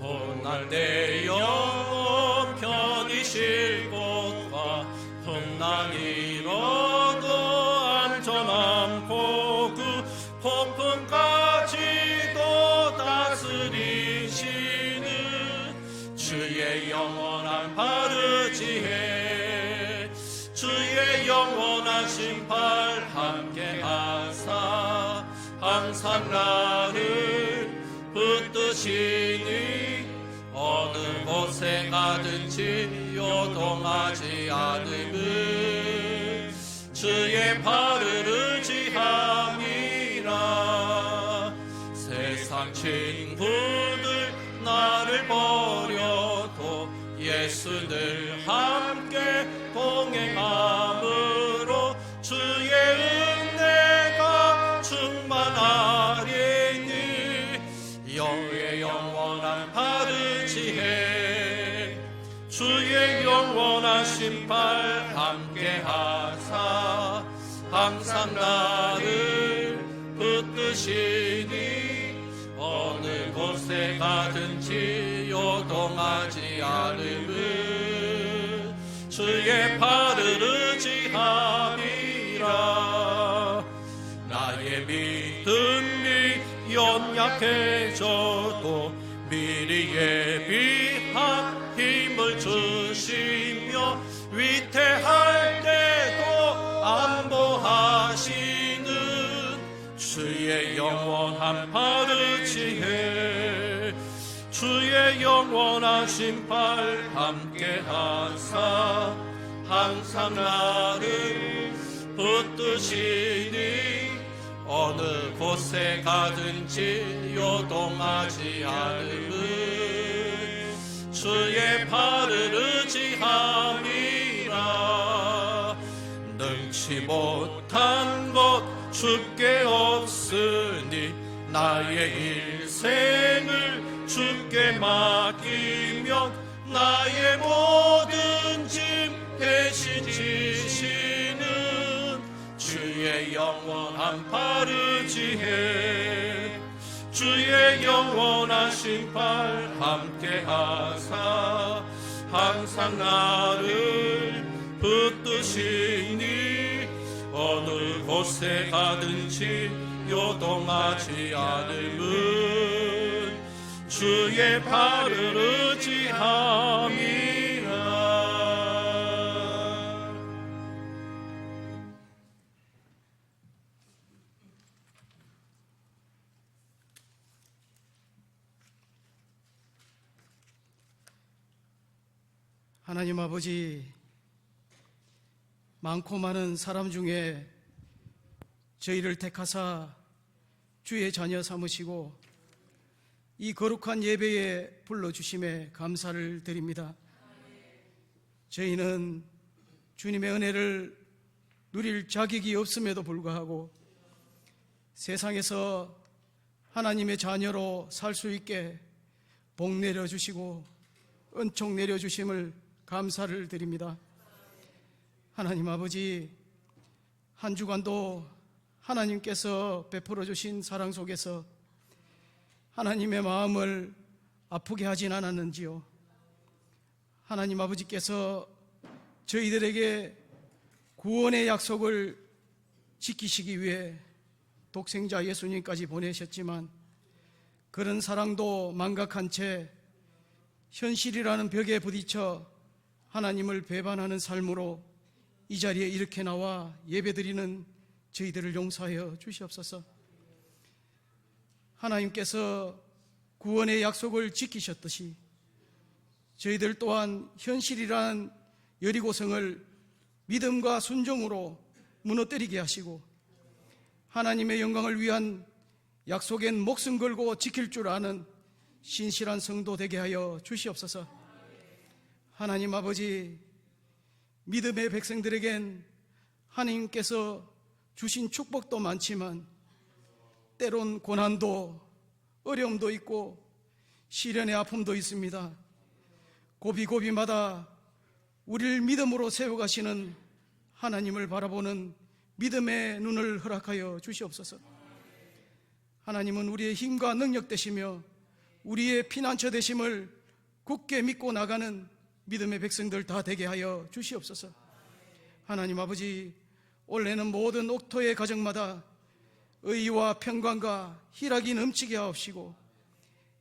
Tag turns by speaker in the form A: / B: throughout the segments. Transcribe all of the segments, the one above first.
A: 훗날 내 영혼 편히 쉴 곳과 흠낭 이뤄도 안전함 고그 폭풍까지도 다스리시는 주의 영원한 바르지혜 주의 영원한 심판 함께하사 항상 나를 붙드시니 어느 곳에 가든지 요동하지 않음을 주의 발을 의지함이라. 세상 친구들 나를 버려도 예수 늘 함께 동행함으로 주의 은혜가 충만하리니 여의 영원한 바르지혜 주의 영원한 심판 함께하사 항상 나를 붙드시니 어느 곳에 가든지 요동하지 않음을 주의 발을 의지함이라. 나의 믿음이 연약해져도 미리 예비한 힘을 주시며 위태할 때도 안보하시는 주의 영원한 바르지혜 주의 영원한 심판 함께하사 항상 나를 붙드시니 어느 곳에 가든지 요동하지 않음을 주의 발을 의지함이라. 능치 못한 것 주께 없으니 나의 일생을 주께 맡기며 나의 모든 짐 대신 지시는 주의 영원한 바르지혜 주의 영원한 심판 함께하사 항상 나를 붙드시니 어느 곳에 가든지 요동하지 않음은 주의 발을 의지함이라.
B: 하나님 아버지, 많고 많은 사람 중에 저희를 택하사 주의 자녀 삼으시고 이 거룩한 예배에 불러주심에 감사를 드립니다. 저희는 주님의 은혜를 누릴 자격이 없음에도 불구하고 세상에서 하나님의 자녀로 살 수 있게 복 내려주시고 은총 내려주심을 감사를 드립니다. 하나님 아버지, 한 주간도 하나님께서 베풀어 주신 사랑 속에서 하나님의 마음을 아프게 하진 않았는지요. 하나님 아버지께서 저희들에게 구원의 약속을 지키시기 위해 독생자 예수님까지 보내셨지만 그런 사랑도 망각한 채 현실이라는 벽에 부딪혀 하나님을 배반하는 삶으로 이 자리에 이렇게 나와 예배드리는 저희들을 용서하여 주시옵소서. 하나님께서 구원의 약속을 지키셨듯이 저희들 또한 현실이란 여리고성을 믿음과 순종으로 무너뜨리게 하시고 하나님의 영광을 위한 약속엔 목숨 걸고 지킬 줄 아는 신실한 성도 되게 하여 주시옵소서. 하나님 아버지, 믿음의 백성들에겐 하나님께서 주신 축복도 많지만 때론 고난도 어려움도 있고 시련의 아픔도 있습니다. 고비고비마다 우리를 믿음으로 세워가시는 하나님을 바라보는 믿음의 눈을 허락하여 주시옵소서. 하나님은 우리의 힘과 능력 되시며 우리의 피난처 되심을 굳게 믿고 나가는 믿음의 백성들 다 되게 하여 주시옵소서. 하나님 아버지, 올해는 모든 옥토의 가정마다 의와 평강과 희락이 넘치게 하옵시고,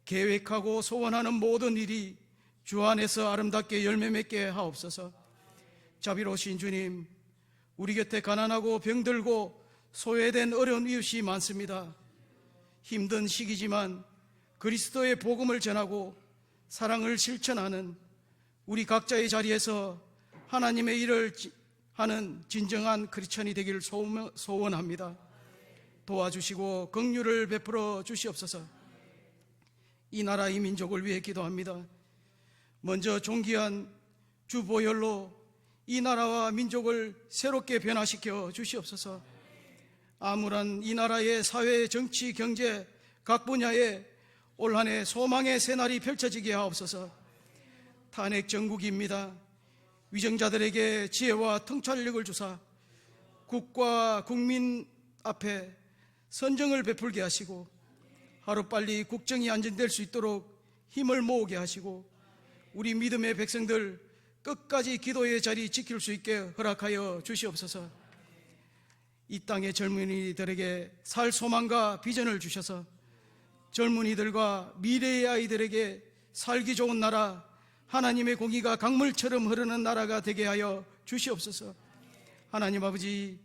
B: 계획하고 소원하는 모든 일이 주 안에서 아름답게 열매 맺게 하옵소서. 자비로우신 주님, 우리 곁에 가난하고 병들고 소외된 어려운 이웃이 많습니다. 힘든 시기지만 그리스도의 복음을 전하고 사랑을 실천하는 우리 각자의 자리에서 하나님의 일을 하는 진정한 크리스천이 되기를 소원합니다. 도와주시고 긍휼을 베풀어 주시옵소서. 이 나라 이 민족을 위해 기도합니다. 먼저 존귀한 주보혈로 이 나라와 민족을 새롭게 변화시켜 주시옵소서. 암울한 이 나라의 사회, 정치, 경제 각 분야에 올 한 해 소망의 새날이 펼쳐지게 하옵소서. 탄핵 정국입니다. 위정자들에게 지혜와 통찰력을 주사 국가 국민 앞에 선정을 베풀게 하시고, 하루빨리 국정이 안정될 수 있도록 힘을 모으게 하시고, 우리 믿음의 백성들 끝까지 기도의 자리 지킬 수 있게 허락하여 주시옵소서. 이 땅의 젊은이들에게 살 소망과 비전을 주셔서 젊은이들과 미래의 아이들에게 살기 좋은 나라, 하나님의 공의가 강물처럼 흐르는 나라가 되게 하여 주시옵소서. 하나님 아버지,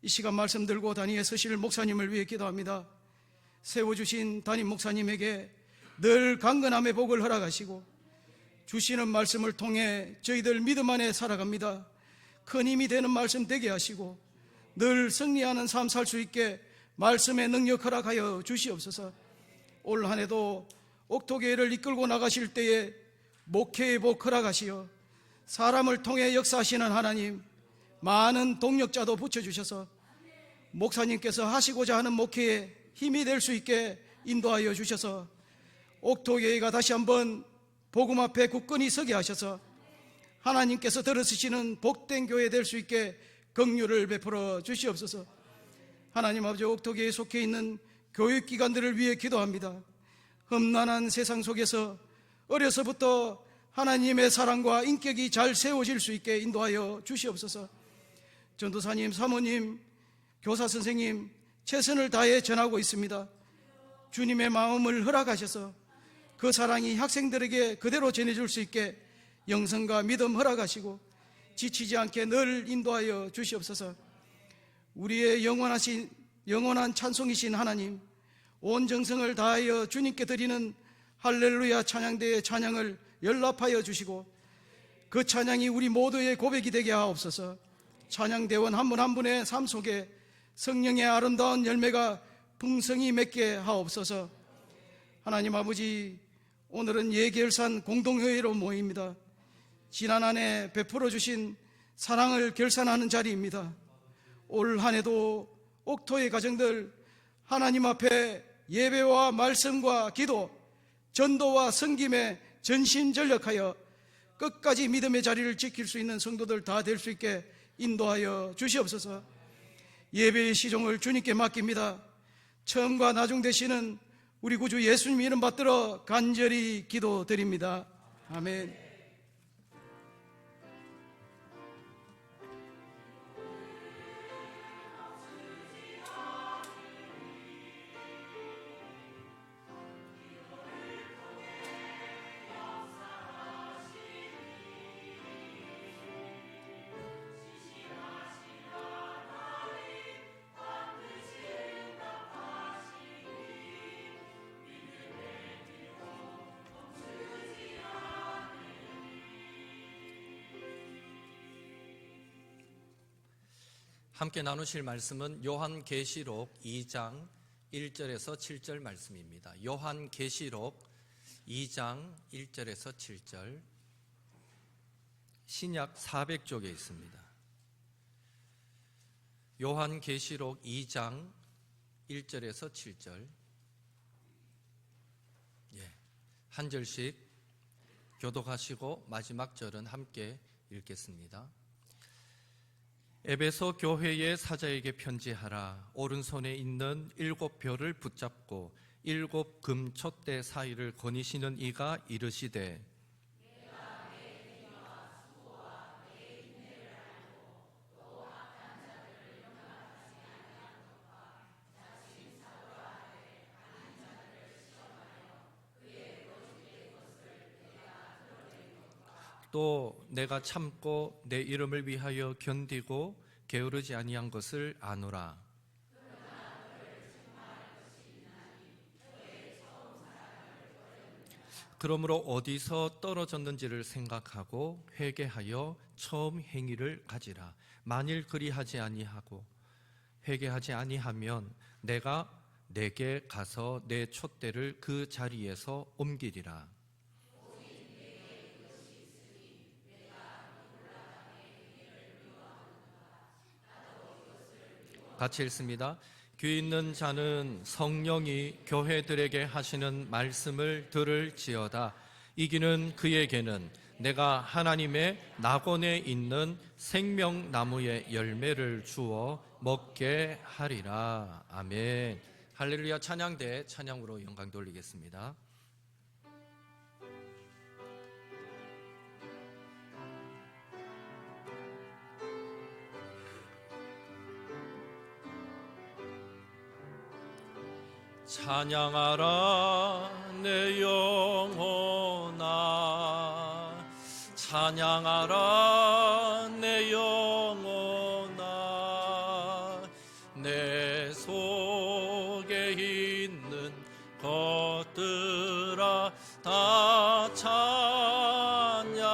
B: 이 시간 말씀 들고 단위에 서실 목사님을 위해 기도합니다. 세워주신 담임 목사님에게 늘 강건함의 복을 허락하시고, 주시는 말씀을 통해 저희들 믿음 안에 살아갑니다. 큰 힘이 되는 말씀 되게 하시고, 늘 승리하는 삶 살 수 있게 말씀의 능력 허락하여 주시옵소서. 올 한 해도 옥토교회를 이끌고 나가실 때에 목회의 복 허락하시어 사람을 통해 역사하시는 하나님, 많은 동력자도 붙여주셔서 목사님께서 하시고자 하는 목회에 힘이 될 수 있게 인도하여 주셔서 옥토교회가 다시 한번 복음 앞에 굳건히 서게 하셔서 하나님께서 들으시는 복된 교회 될 수 있게 긍휼을 베풀어 주시옵소서. 하나님 아버지, 옥토교회에 속해 있는 교육기관들을 위해 기도합니다. 험난한 세상 속에서 어려서부터 하나님의 사랑과 인격이 잘 세워질 수 있게 인도하여 주시옵소서. 전도사님, 사모님, 교사 선생님 최선을 다해 전하고 있습니다. 주님의 마음을 허락하셔서 그 사랑이 학생들에게 그대로 전해줄 수 있게 영성과 믿음 허락하시고 지치지 않게 늘 인도하여 주시옵소서. 우리의 영원한 찬송이신 하나님, 온 정성을 다하여 주님께 드리는 할렐루야 찬양대의 찬양을 연락하여 주시고, 그 찬양이 우리 모두의 고백이 되게 하옵소서. 찬양대원 한 분 한 분의 삶 속에 성령의 아름다운 열매가 풍성히 맺게 하옵소서. 하나님 아버지, 오늘은 예결산 공동회의로 모입니다. 지난 한 해 베풀어 주신 사랑을 결산하는 자리입니다. 올 한 해도 옥토의 가정들 하나님 앞에 예배와 말씀과 기도, 전도와 섬김에 전심전력하여 끝까지 믿음의 자리를 지킬 수 있는 성도들 다 될 수 있게 인도하여 주시옵소서. 예배의 시종을 주님께 맡깁니다. 처음과 나중 되시는 우리 구주 예수님 이름 받들어 간절히 기도드립니다. 아멘.
C: 함께 나누실 말씀은 요한계시록 2장 1절에서 7절 말씀입니다. 요한계시록 2장 1절에서 7절, 신약 400쪽에 있습니다. 요한계시록 2장 1절에서 7절, 한 절씩 교독하시고 마지막 절은 함께 읽겠습니다. 에베소 교회의 사자에게 편지하라. 오른손에 있는 7 별을 붙잡고 일곱 금촛대 사이를 거니시는 이가 이르시되 또 내가 참고 내 이름을 위하여 견디고 게으르지 아니한 것을 아노라. 그러므로 어디서 떨어졌는지를 생각하고 회개하여 처음 행위를 가지라. 만일 그리하지 아니하고 회개하지 아니하면 내가 내게 가서 내 촛대를 그 자리에서 옮기리라. 같이 읽습니다. 귀 있는 자는 성령이 교회들에게 하시는 말씀을 들을지어다. 이기는 그에게는 내가 하나님의 낙원에 있는 생명나무의 열매를 주어 먹게 하리라. 아멘. 할렐루야. 찬양대 찬양으로 영광 돌리겠습니다.
A: 찬양하라 내 영혼아, 찬양하라 내 영혼아. 내 속에 있는 것들아 다 찬양하라.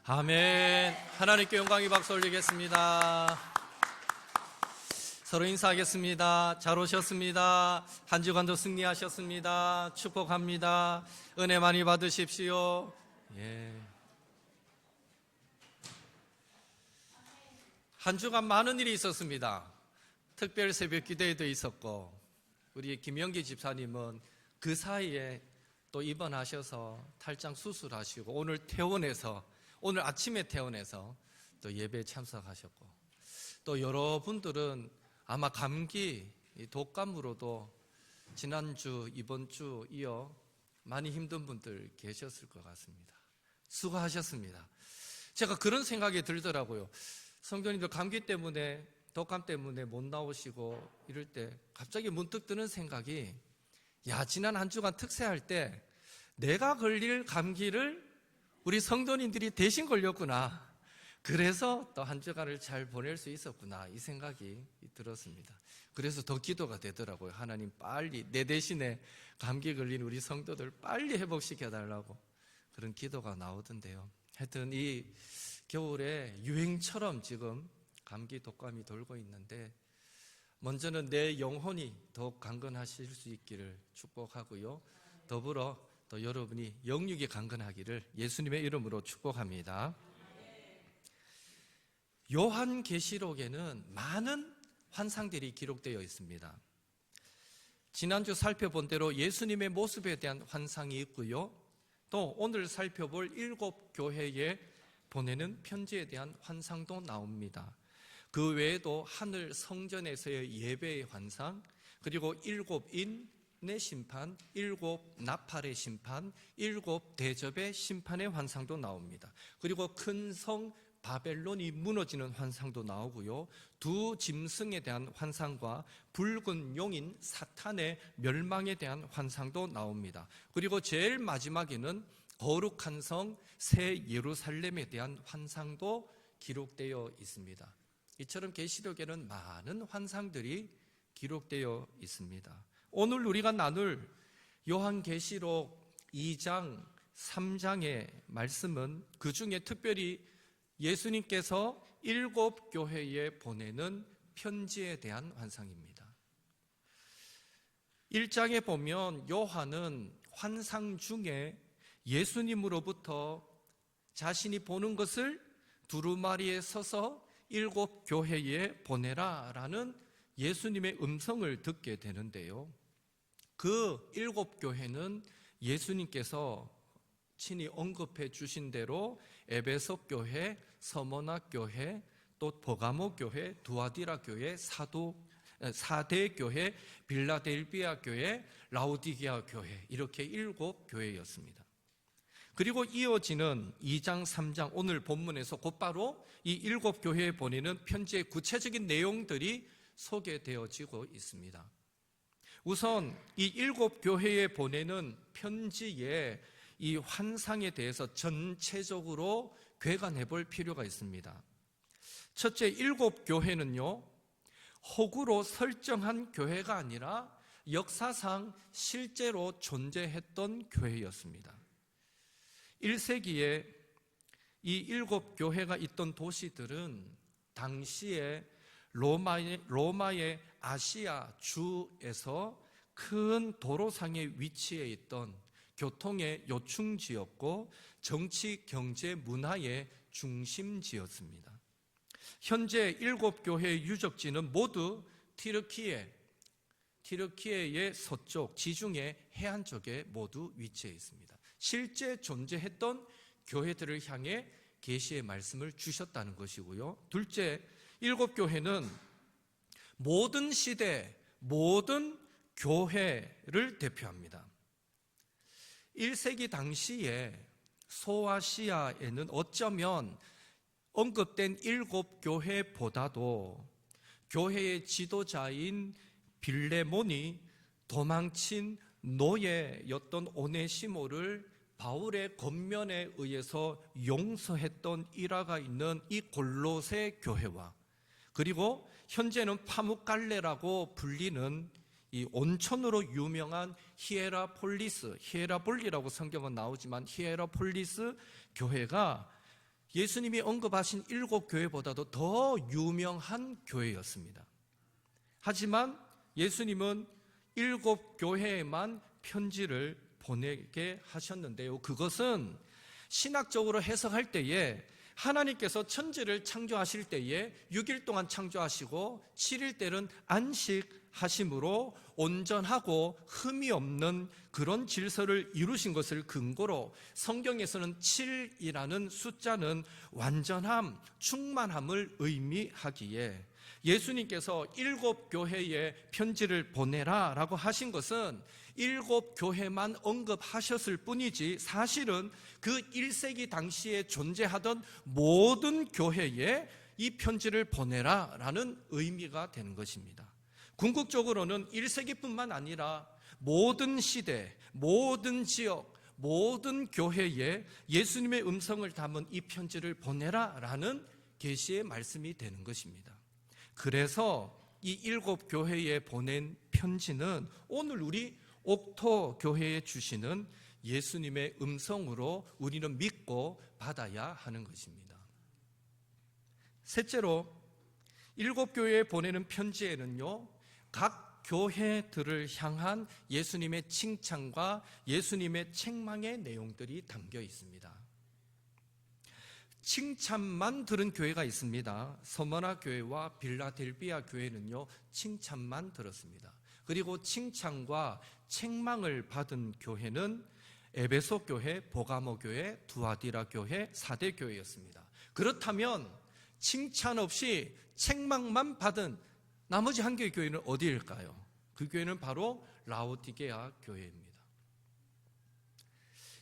A: 아멘. 하나님께 영광의 박수 올리겠습니다. 서로 인사하겠습니다. 잘 오셨습니다. 한 주간도 승리하셨습니다. 축복합니다. 은혜 많이 받으십시오. 한 주간 많은 일이 있었습니다. 특별 새벽 기도회도 있었고, 우리 김영기 집사님은 그 사이에 또 입원하셔서 탈장 수술하시고, 오늘 아침에 퇴원해서 또 예배에 참석하셨고, 또 여러분들은 아마 감기, 독감으로도 지난주, 이번 주 이어 많이 힘든 분들 계셨을 것 같습니다. 수고하셨습니다. 제가 그런 생각이 들더라고요. 성도님들 감기 때문에, 독감 때문에 못 나오시고 이럴 때 갑자기 문득 드는 생각이, 지난 한 주간 특세할 때 내가 걸릴 감기를 우리 성도님들이 대신 걸렸구나. 그래서 또 한 주간을 잘 보낼 수 있었구나, 이 생각이 들었습니다. 그래서 더 기도가 되더라고요. 하나님, 빨리 내 대신에 감기 걸린 우리 성도들 빨리 회복시켜달라고 그런 기도가 나오던데요. 하여튼 이 겨울에 유행처럼 지금 감기, 독감이 돌고 있는데, 먼저는 내 영혼이 더욱 강건하실 수 있기를 축복하고요, 더불어 또 여러분이 영육이 강건하기를 예수님의 이름으로 축복합니다. 요한계시록에는 많은 환상들이 기록되어 있습니다. 지난주 살펴본 대로 예수님의 모습에 대한 환상이 있고요, 또 오늘 살펴볼 7 교회에 보내는 편지에 대한 환상도 나옵니다. 그 외에도 하늘 성전에서의 예배의 환상, 그리고 7 인의 심판, 7 나팔의 심판, 7 대접의 심판의 환상도 나옵니다. 그리고 큰 성 바벨론이 무너지는 환상도 나오고요, 2 짐승에 대한 환상과 붉은 용인 사탄의 멸망에 대한 환상도 나옵니다. 그리고 제일 마지막에는 거룩한 성 새 예루살렘에 대한 환상도 기록되어 있습니다. 이처럼 계시록에는 많은 환상들이 기록되어 있습니다. 오늘 우리가 나눌 요한계시록 2장, 3장의 말씀은 그 중에 특별히 예수님께서 7 교회에 보내는 편지에 대한 환상입니다. 1장에 보면 요한은 환상 중에 예수님으로부터 자신이 보는 것을 두루마리에 서서 7 교회에 보내라 라는 예수님의 음성을 듣게 되는데요, 그 7 교회는 예수님께서 친히 언급해 주신 대로 에베소 교회, 서머나 교회, 또 버가모 교회, 두아디라 교회, 사대 교회, 빌라델비아 교회, 라우디게아 교회, 이렇게 7 교회였습니다. 그리고 이어지는 2장, 3장, 오늘 본문에서 곧바로 이 7 교회에 보내는 편지의 구체적인 내용들이 소개되어지고 있습니다. 우선 이 7 교회에 보내는 편지의 이 환상에 대해서 전체적으로 괴간해 볼 필요가 있습니다. 첫째, 7 교회는요, 허구로 설정한 교회가 아니라 역사상 실제로 존재했던 교회였습니다. 1세기에 이 7 교회가 있던 도시들은 당시에 로마의 아시아 주에서 큰 도로상에 위치해 있던 교통의 요충지였고, 정치, 경제, 문화의 중심지였습니다. 현재 7 교회의 유적지는 모두 티르키예의 서쪽, 지중해 해안 쪽에 모두 위치해 있습니다. 실제 존재했던 교회들을 향해 계시의 말씀을 주셨다는 것이고요, 둘째, 7 교회는 모든 시대, 모든 교회를 대표합니다. 1세기 당시에 소아시아에는 어쩌면 언급된 7 교회보다도 교회의 지도자인 빌레몬이 도망친 노예였던 오네시모를 바울의 권면에 의해서 용서했던 일화가 있는 이 골로새 교회와, 그리고 현재는 파묵갈레라고 불리는 이 온천으로 유명한 히에라폴리라고 성경은 나오지만 히에라폴리스 교회가
C: 예수님이 언급하신 7교회보다도 더 유명한 교회였습니다. 하지만 예수님은 7교회에만 편지를 보내게 하셨는데요. 그것은 신학적으로 해석할 때에 하나님께서 천지를 창조하실 때에 6일 동안 창조하시고 7일 때는 안식하심으로 온전하고 흠이 없는 그런 질서를 이루신 것을 근거로 성경에서는 7이라는 숫자는 완전함, 충만함을 의미하기에 예수님께서 7교회에 편지를 보내라 라고 하신 것은 7교회만 언급하셨을 뿐이지 사실은 그 1세기 당시에 존재하던 모든 교회에 이 편지를 보내라 라는 의미가 되는 것입니다. 궁극적으로는 1세기뿐만 아니라 모든 시대, 모든 지역, 모든 교회에 예수님의 음성을 담은 이 편지를 보내라 라는 계시의 말씀이 되는 것입니다. 그래서 이 7교회에 보낸 편지는 오늘 우리 옥토 교회에 주시는 예수님의 음성으로 우리는 믿고 받아야 하는 것입니다. 셋째로 7교회에 보내는 편지에는요, 각 교회들을 향한 예수님의 칭찬과 예수님의 책망의 내용들이 담겨 있습니다. 칭찬만 들은 교회가 있습니다. 서머나 교회와 빌라델비아 교회는요, 칭찬만 들었습니다. 그리고 칭찬과 책망을 받은 교회는 에베소 교회, 보가모 교회, 두아디라 교회, 사대 교회였습니다. 그렇다면 칭찬 없이 책망만 받은 나머지 한 개의 교회는 어디일까요? 그 교회는 바로 라오디게아 교회입니다.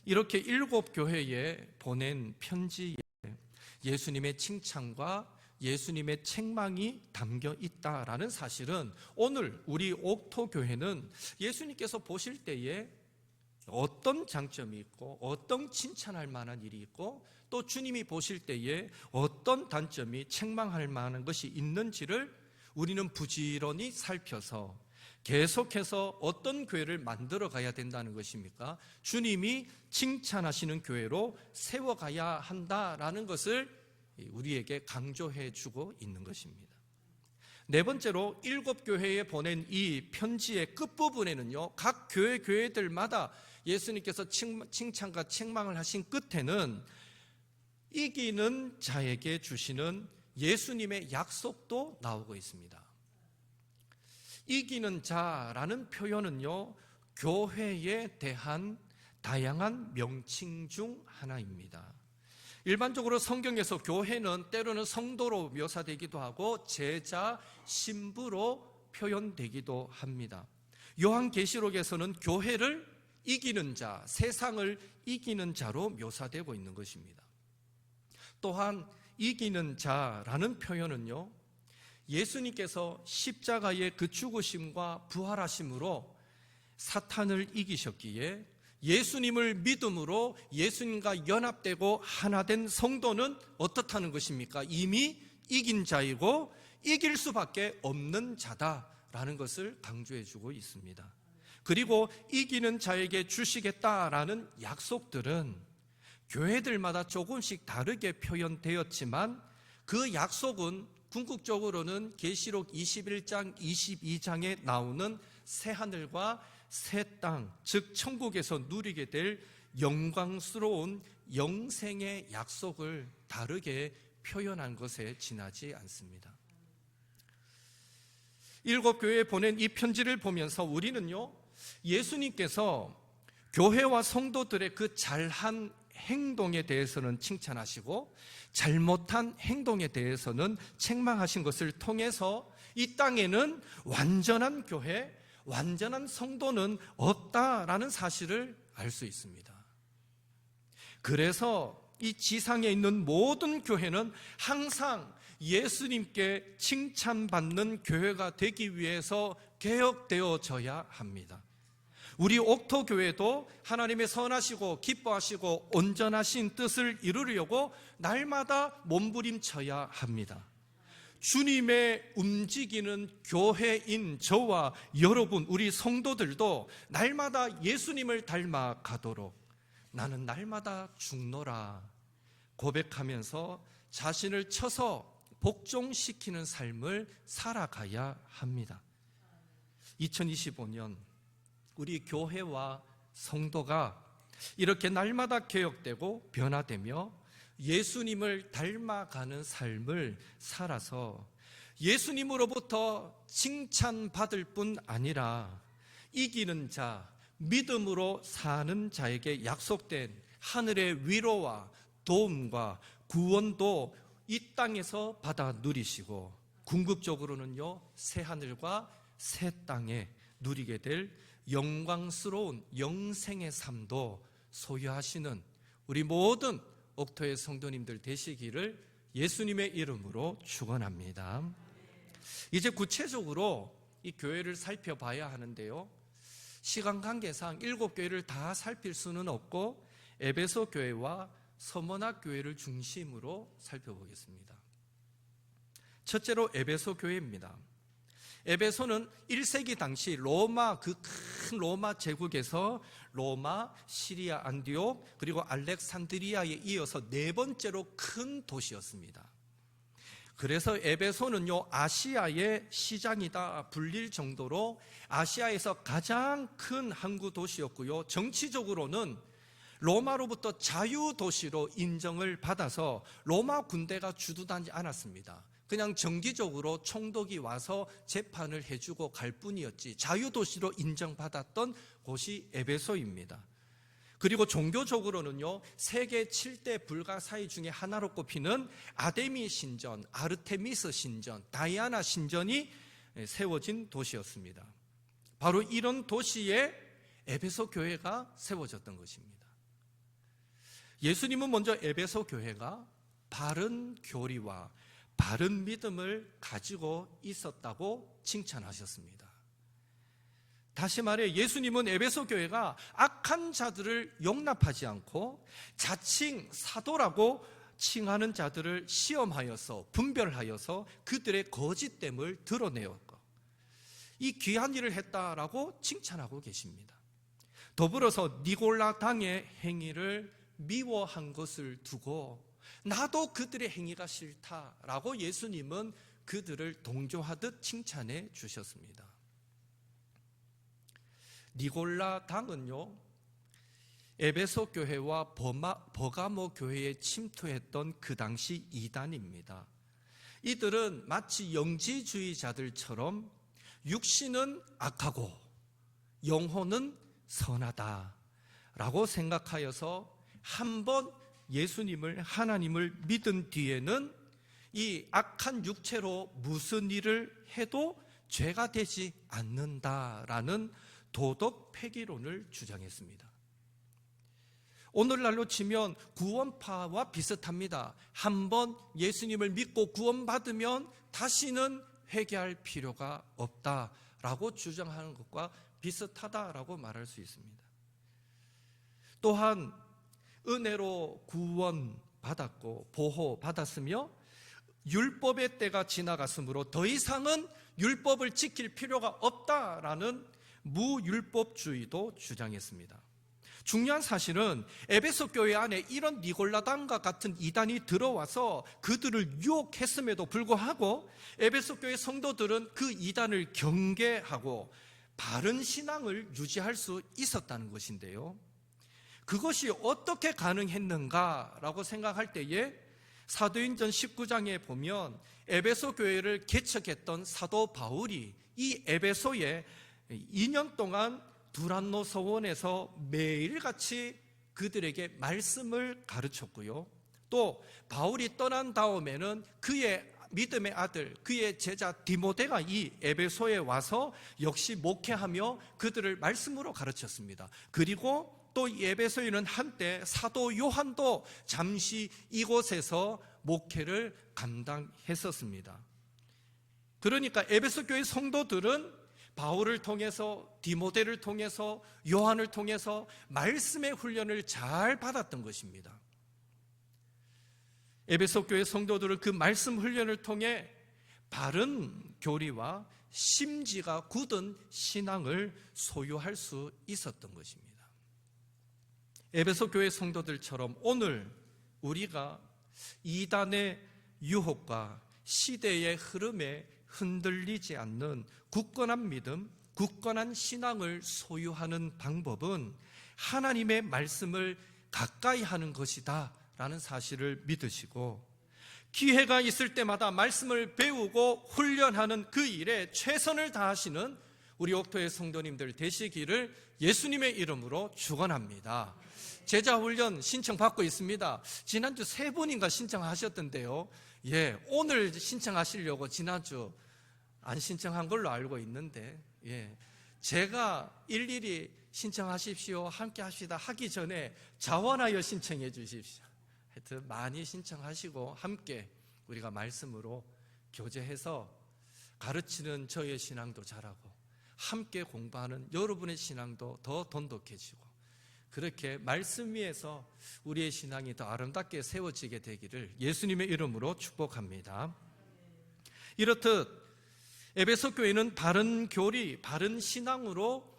C: 이렇게 7교회에 보낸 편지에 예수님의 칭찬과 예수님의 책망이 담겨 있다라는 사실은 오늘 우리 옥토교회는 예수님께서 보실 때에 어떤 장점이 있고 어떤 칭찬할 만한 일이 있고 또 주님이 보실 때에 어떤 단점이 책망할 만한 것이 있는지를 우리는 부지런히 살펴서 계속해서 어떤 교회를 만들어 가야 된다는 것입니까? 주님이 칭찬하시는 교회로 세워가야 한다라는 것을 우리에게 강조해 주고 있는 것입니다. 네 번째로 7교회에 보낸 이 편지의 끝부분에는요, 각 교회들마다 예수님께서 칭찬과 책망을 하신 끝에는 이기는 자에게 주시는 예수님의 약속도 나오고 있습니다. 이기는 자라는 표현은요, 교회에 대한 다양한 명칭 중 하나입니다. 일반적으로 성경에서 교회는 때로는 성도로 묘사되기도 하고 제자, 신부로 표현되기도 합니다. 요한계시록에서는 교회를 이기는 자, 세상을 이기는 자로 묘사되고 있는 것입니다. 또한 이기는 자라는 표현은요, 예수님께서 십자가의 그 죽으심과 부활하심으로 사탄을 이기셨기에 예수님을 믿음으로 예수님과 연합되고 하나 된 성도는 어떻다는 것입니까? 이미 이긴 자이고 이길 수밖에 없는 자다라는 것을 강조해 주고 있습니다. 그리고 이기는 자에게 주시겠다라는 약속들은 교회들마다 조금씩 다르게 표현되었지만 그 약속은 궁극적으로는 계시록 21장, 22장에 나오는 새하늘과 새 땅, 즉 천국에서 누리게 될 영광스러운 영생의 약속을 다르게 표현한 것에 지나지 않습니다. 7교회에 보낸 이 편지를 보면서 우리는요, 예수님께서 교회와 성도들의 그 잘한 행동에 대해서는 칭찬하시고 잘못한 행동에 대해서는 책망하신 것을 통해서 이 땅에는 완전한 교회, 완전한 성도는 없다라는 사실을 알 수 있습니다. 그래서 이 지상에 있는 모든 교회는 항상 예수님께 칭찬받는 교회가 되기 위해서 개혁되어져야 합니다. 우리 옥토교회도 하나님의 선하시고 기뻐하시고 온전하신 뜻을 이루려고 날마다 몸부림쳐야 합니다. 주님의 움직이는 교회인 저와 여러분, 우리 성도들도 날마다 예수님을 닮아가도록 나는 날마다 죽노라, 고백하면서 자신을 쳐서 복종시키는 삶을 살아가야 합니다. 2025년 우리 교회와 성도가 이렇게 날마다 개혁되고 변화되며 예수님을 닮아가는 삶을 살아서 예수님으로부터 칭찬받을 뿐 아니라 이기는 자, 믿음으로 사는 자에게 약속된 하늘의 위로와 도움과 구원도 이 땅에서 받아 누리시고 궁극적으로는요, 새 하늘과 새 땅에 누리게 될 영광스러운 영생의 삶도 소유하시는 우리 모든 옥토의 성도님들 되시기를 예수님의 이름으로 축원합니다. 이제 구체적으로 이 교회를 살펴봐야 하는데요, 시간 관계상 7교회를 다 살필 수는 없고 에베소 교회와 서머나 교회를 중심으로 살펴보겠습니다. 첫째로 에베소 교회입니다. 에베소는 1세기 당시 로마, 그 큰 로마 제국에서 로마, 시리아 안디옥, 그리고 알렉산드리아에 이어서 네 번째로 큰 도시였습니다. 그래서 에베소는요, 아시아의 시장이다 불릴 정도로 아시아에서 가장 큰 항구 도시였고요, 정치적으로는 로마로부터 자유도시로 인정을 받아서 로마 군대가 주둔하지 않았습니다. 그냥 정기적으로 총독이 와서 재판을 해주고 갈 뿐이었지 자유도시로 인정받았던 곳이 에베소입니다. 그리고 종교적으로는요, 세계 7대 불가사의 중에 하나로 꼽히는 아데미 신전, 아르테미스 신전, 다이아나 신전이 세워진 도시였습니다. 바로 이런 도시에 에베소 교회가 세워졌던 것입니다. 예수님은 먼저 에베소 교회가 바른 교리와 바른 믿음을 가지고 있었다고 칭찬하셨습니다. 다시 말해 예수님은 에베소 교회가 악한 자들을 용납하지 않고 자칭 사도라고 칭하는 자들을 시험하여서 분별하여서 그들의 거짓됨을 드러내었고 이 귀한 일을 했다라고 칭찬하고 계십니다. 더불어서 니골라 당의 행위를 미워한 것을 두고 나도 그들의 행위가 싫다라고 예수님은 그들을 동조하듯 칭찬해 주셨습니다. 니골라 당은요, 에베소 교회와 버가모 교회에 침투했던 그 당시 이단입니다. 이들은 마치 영지주의자들처럼 육신은 악하고 영혼은 선하다라고 생각하여서 한번 예수님을, 하나님을 믿은 뒤에는 이 악한 육체로 무슨 일을 해도 죄가 되지 않는다라는 도덕 폐기론을 주장했습니다. 오늘날로 치면 구원파와 비슷합니다. 한번 예수님을 믿고 구원받으면 다시는 회개할 필요가 없다라고 주장하는 것과 비슷하다라고 말할 수 있습니다. 또한 은혜로 구원받았고 보호받았으며 율법의 때가 지나갔으므로 더 이상은 율법을 지킬 필요가 없다라는 무율법주의도 주장했습니다. 중요한 사실은 에베소 교회 안에 이런 니골라당과 같은 이단이 들어와서 그들을 유혹했음에도 불구하고 에베소 교회 성도들은 그 이단을 경계하고 바른 신앙을 유지할 수 있었다는 것인데요, 그것이 어떻게 가능했는가라고 생각할 때에 사도행전 19장에 보면 에베소 교회를 개척했던 사도 바울이 이 에베소에 2년 동안 두란노 서원에서 매일같이 그들에게 말씀을 가르쳤고요, 또 바울이 떠난 다음에는 그의 믿음의 아들, 그의 제자 디모데가 이 에베소에 와서 역시 목회하며 그들을 말씀으로 가르쳤습니다. 그리고 또 이 에베소에는 한때 사도 요한도 잠시 이곳에서 목회를 감당했었습니다. 그러니까 에베소 교회 성도들은 바울을 통해서, 디모데를 통해서, 요한을 통해서 말씀의 훈련을 잘 받았던 것입니다. 에베소 교회 성도들은 그 말씀 훈련을 통해 바른 교리와 심지가 굳은 신앙을 소유할 수 있었던 것입니다. 에베소 교회 성도들처럼 오늘 우리가 이단의 유혹과 시대의 흐름에 흔들리지 않는 굳건한 믿음, 굳건한 신앙을 소유하는 방법은 하나님의 말씀을 가까이 하는 것이다 라는 사실을 믿으시고, 기회가 있을 때마다 말씀을 배우고 훈련하는 그 일에 최선을 다하시는 우리 옥토의 성도님들 되시기를 예수님의 이름으로 축원합니다. 제자훈련 신청받고 있습니다. 지난주 3분인가 신청하셨던데요. 오늘 신청하시려고 지난주 안 신청한 걸로 알고 있는데, 제가 일일이 신청하십시오, 함께 합시다 하기 전에 자원하여 신청해 주십시오. 하여튼 많이 신청하시고 함께 우리가 말씀으로 교제해서 가르치는 저의 신앙도 자라고 함께 공부하는 여러분의 신앙도 더 돈독해지고, 그렇게 말씀 위에서 우리의 신앙이 더 아름답게 세워지게 되기를 예수님의 이름으로 축복합니다. 이렇듯 에베소 교회는 바른 교리, 바른 신앙으로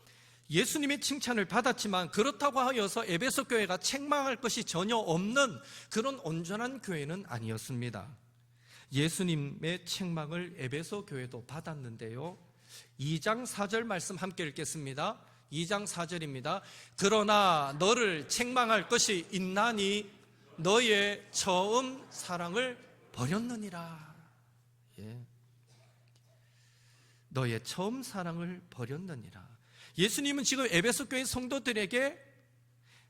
C: 예수님의 칭찬을 받았지만, 그렇다고 하여서 에베소 교회가 책망할 것이 전혀 없는 그런 온전한 교회는 아니었습니다. 예수님의 책망을 에베소 교회도 받았는데요, 2장 4절 말씀 함께 읽겠습니다. 2장 4절입니다. 그러나 너를 책망할 것이 있나니 너의 처음 사랑을 버렸느니라. 너의 처음 사랑을 버렸느니라. 예수님은 지금 에베소 교회 성도들에게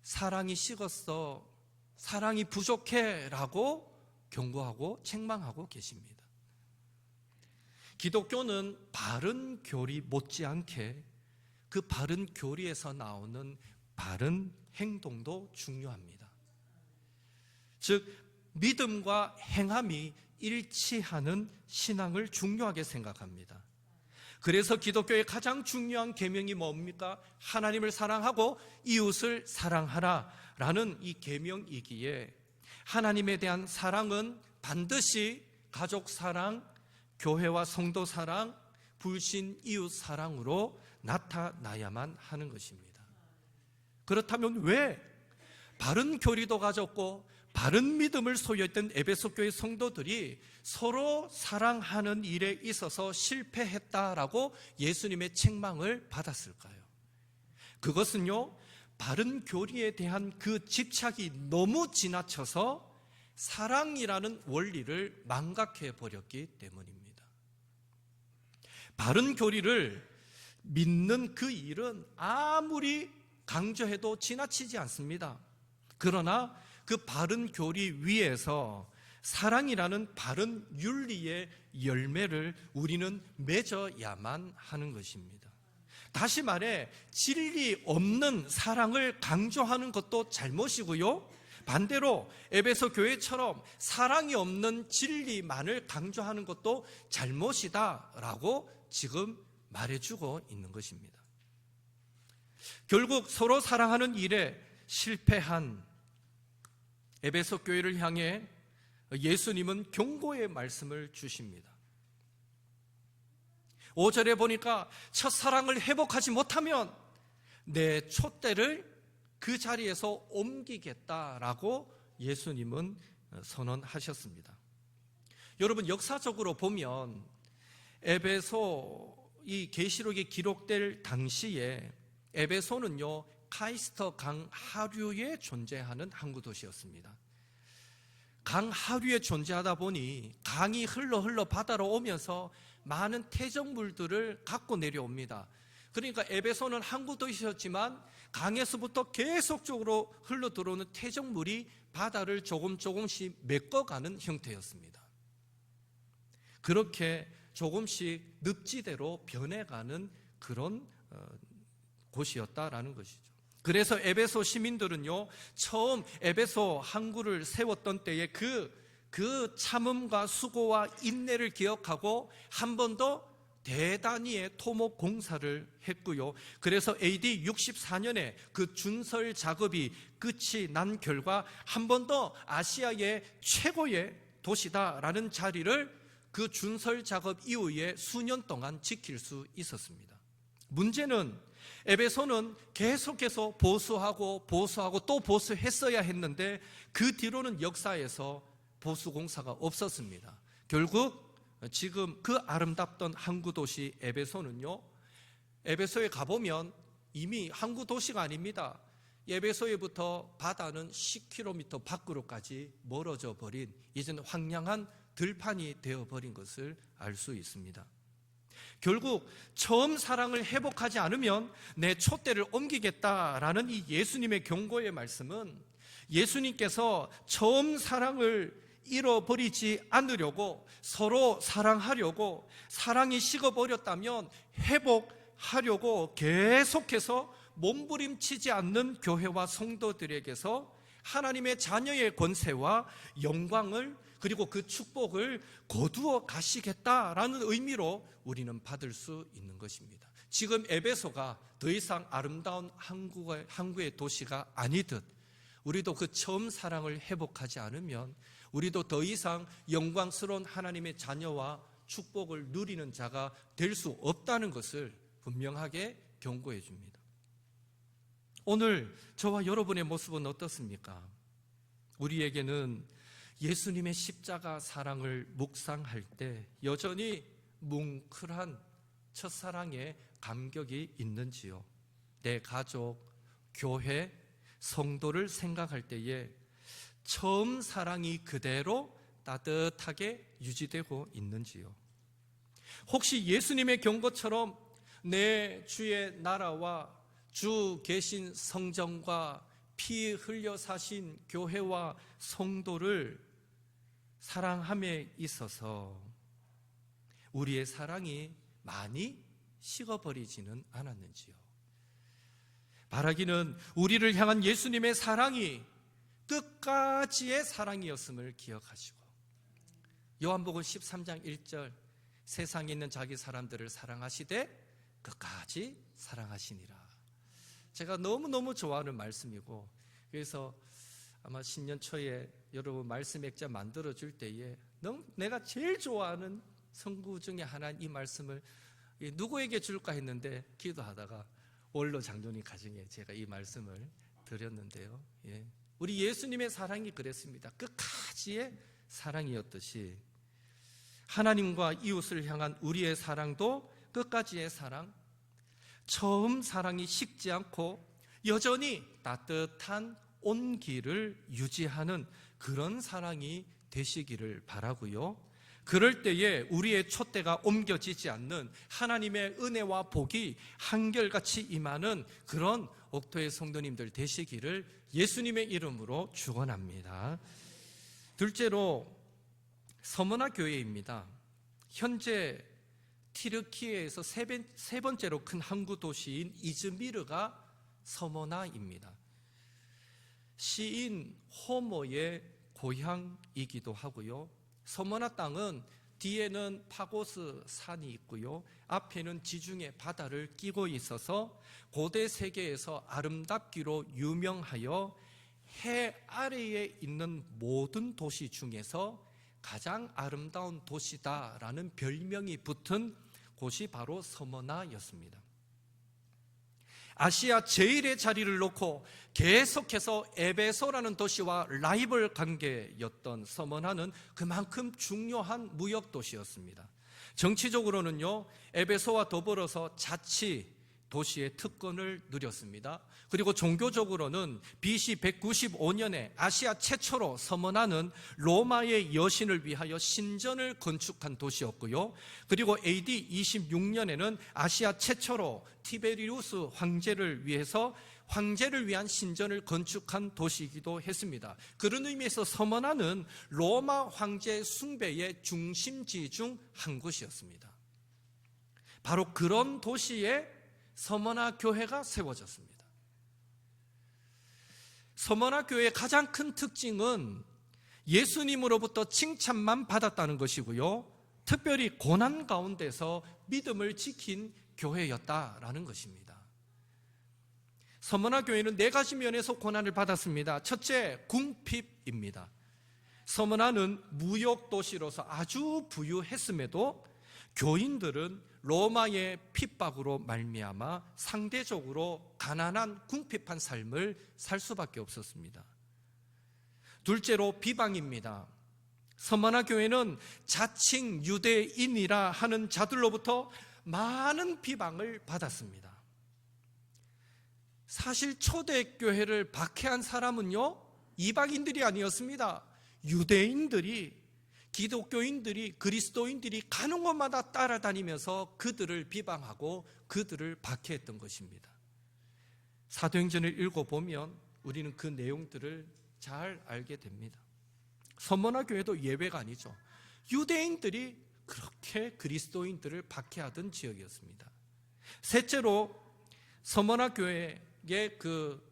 C: 사랑이 식었어, 사랑이 부족해 라고 경고하고 책망하고 계십니다. 기독교는 바른 교리 못지않게 그 바른 교리에서 나오는 바른 행동도 중요합니다. 즉 믿음과 행함이 일치하는 신앙을 중요하게 생각합니다. 그래서 기독교의 가장 중요한 계명이 뭡니까? 하나님을 사랑하고 이웃을 사랑하라 라는 이 계명이기에, 하나님에 대한 사랑은 반드시 가족 사랑, 교회와 성도 사랑, 불신 이웃 사랑으로 나타나야만 하는 것입니다. 그렇다면 왜 바른 교리도 가졌고 바른 믿음을 소유했던 에베소 교회 성도들이 서로 사랑하는 일에 있어서 실패했다라고 예수님의 책망을 받았을까요? 그것은요, 바른 교리에 대한 그 집착이 너무 지나쳐서 사랑이라는 원리를 망각해 버렸기 때문입니다. 바른 교리를 믿는 그 일은 아무리 강조해도 지나치지 않습니다. 그러나 그 바른 교리 위에서 사랑이라는 바른 윤리의 열매를 우리는 맺어야만 하는 것입니다. 다시 말해, 진리 없는 사랑을 강조하는 것도 잘못이고요, 반대로 에베소 교회처럼 사랑이 없는 진리만을 강조하는 것도 잘못이다라고 지금 말해주고 있는 것입니다. 결국 서로 사랑하는 일에 실패한 에베소 교회를 향해 예수님은 경고의 말씀을 주십니다. 5절에 보니까 첫사랑을 회복하지 못하면 내 촛대를 그 자리에서 옮기겠다라고 예수님은 선언하셨습니다. 여러분, 역사적으로 보면 에베소 이 계시록이 기록될 당시에 에베소는요, 카이스터 강 하류에 존재하는 항구 도시였습니다. 강 하류에 존재하다 보니 강이 흘러 바다로 오면서 많은 태적물들을 갖고 내려옵니다. 그러니까 에베소는 항구 도시였지만 강에서부터 계속적으로 흘러 들어오는 태적물이 바다를 조금씩 메꿔가는 형태였습니다. 그렇게 조금씩 늪지대로 변해가는 그런 곳이었다라는 것이죠. 그래서 에베소 시민들은요, 처음 에베소 항구를 세웠던 때에 그 참음과 수고와 인내를 기억하고 한 번 더 대단히의 토목 공사를 했고요. 그래서 AD 64년에 그 준설 작업이 끝이 난 결과 한 번 더 아시아의 최고의 도시다라는 자리를 그 준설 작업 이후에 수년 동안 지킬 수 있었습니다. 문제는 에베소는 계속해서 보수하고 또 보수했어야 했는데 그 뒤로는 역사에서 보수공사가 없었습니다. 결국 지금 그 아름답던 항구 도시 에베소는요, 에베소에 가보면 이미 항구 도시가 아닙니다. 에베소에부터 바다는 10km 밖으로까지 멀어져 버린, 이제는 황량한 들판이 되어버린 것을 알 수 있습니다. 결국 처음 사랑을 회복하지 않으면 내 촛대를 옮기겠다라는 이 예수님의 경고의 말씀은, 예수님께서 처음 사랑을 잃어버리지 않으려고, 서로 사랑하려고, 사랑이 식어버렸다면 회복하려고 계속해서 몸부림치지 않는 교회와 성도들에게서 하나님의 자녀의 권세와 영광을, 그리고 그 축복을 거두어 가시겠다라는 의미로 우리는 받을 수 있는 것입니다. 지금 에베소가 더 이상 아름다운 항구의 도시가 아니듯, 우리도 그 처음 사랑을 회복하지 않으면 우리도 더 이상 영광스러운 하나님의 자녀와 축복을 누리는 자가 될 수 없다는 것을 분명하게 경고해 줍니다. 오늘 저와 여러분의 모습은 어떻습니까? 우리에게는 예수님의 십자가 사랑을 묵상할 때 여전히 뭉클한 첫사랑의 감격이 있는지요? 내 가족, 교회, 성도를 생각할 때에 처음 사랑이 그대로 따뜻하게 유지되고 있는지요? 혹시 예수님의 경고처럼 내 주의 나라와 주 계신 성전과 피 흘려 사신 교회와 성도를 사랑함에 있어서 우리의 사랑이 많이 식어버리지는 않았는지요? 바라기는 우리를 향한 예수님의 사랑이 끝까지의 사랑이었음을 기억하시고, 요한복음 13장 1절, 세상에 있는 자기 사람들을 사랑하시되 끝까지 사랑하시니라. 제가 너무너무 좋아하는 말씀이고, 그래서 아마 신년 초에 여러분 말씀 액자 만들어줄 때에 내가 제일 좋아하는 성구 중에 하나인 이 말씀을 누구에게 줄까 했는데 기도하다가 원로 장로님 가정에 제가 이 말씀을 드렸는데요. 우리 예수님의 사랑이 그랬습니다. 끝까지의 사랑이었듯이 하나님과 이웃을 향한 우리의 사랑도 끝까지의 사랑, 처음 사랑이 식지 않고 여전히 따뜻한 온기를 유지하는 그런 사랑이 되시기를 바라고요. 그럴 때에 우리의 촛대가 옮겨지지 않는 하나님의 은혜와 복이 한결같이 임하는 그런 옥토의 성도님들 되시기를 예수님의 이름으로 축원합니다. 둘째로 서머나 교회입니다. 현재 티르키예에서 세 번째로 큰 항구 도시인 이즈미르가 서머나입니다. 시인 호모의 고향이기도 하고요. 서머나 땅은 뒤에는 파고스 산이 있고요, 앞에는 지중해 바다를 끼고 있어서 고대 세계에서 아름답기로 유명하여 해 아래에 있는 모든 도시 중에서 가장 아름다운 도시다라는 별명이 붙은 곳이 바로 서머나였습니다. 아시아 제일의 자리를 놓고 계속해서 에베소라는 도시와 라이벌 관계였던 서머나는 그만큼 중요한 무역 도시였습니다. 정치적으로는요, 에베소와 더불어서 자치 도시의 특권을 누렸습니다. 그리고 종교적으로는 BC 195년에 아시아 최초로 서머나는 로마의 여신을 위하여 신전을 건축한 도시였고요. 그리고 AD 26년에는 아시아 최초로 티베리우스 황제를 위한 신전을 건축한 도시이기도 했습니다. 그런 의미에서 서머나는 로마 황제 숭배의 중심지 중 한 곳이었습니다. 바로 그런 도시에 서머나 교회가 세워졌습니다. 서머나 교회의 가장 큰 특징은 예수님으로부터 칭찬만 받았다는 것이고요, 특별히 고난 가운데서 믿음을 지킨 교회였다라는 것입니다. 서머나 교회는 네 가지 면에서 고난을 받았습니다. 첫째, 궁핍입니다. 서머나는 무역 도시로서 아주 부유했음에도 교인들은 로마의 핍박으로 말미암아 상대적으로 가난한 궁핍한 삶을 살 수밖에 없었습니다. 둘째로 비방입니다. 서머나 교회는 자칭 유대인이라 하는 자들로부터 많은 비방을 받았습니다. 사실 초대교회를 박해한 사람은요, 이방인들이 아니었습니다. 유대인들이, 기독교인들이, 그리스도인들이 가는 곳마다 따라다니면서 그들을 비방하고 그들을 박해했던 것입니다. 사도행전을 읽어보면 우리는 그 내용들을 잘 알게 됩니다. 서머나 교회도 예외가 아니죠. 유대인들이 그렇게 그리스도인들을 박해하던 지역이었습니다. 셋째로 서머나 교회의 그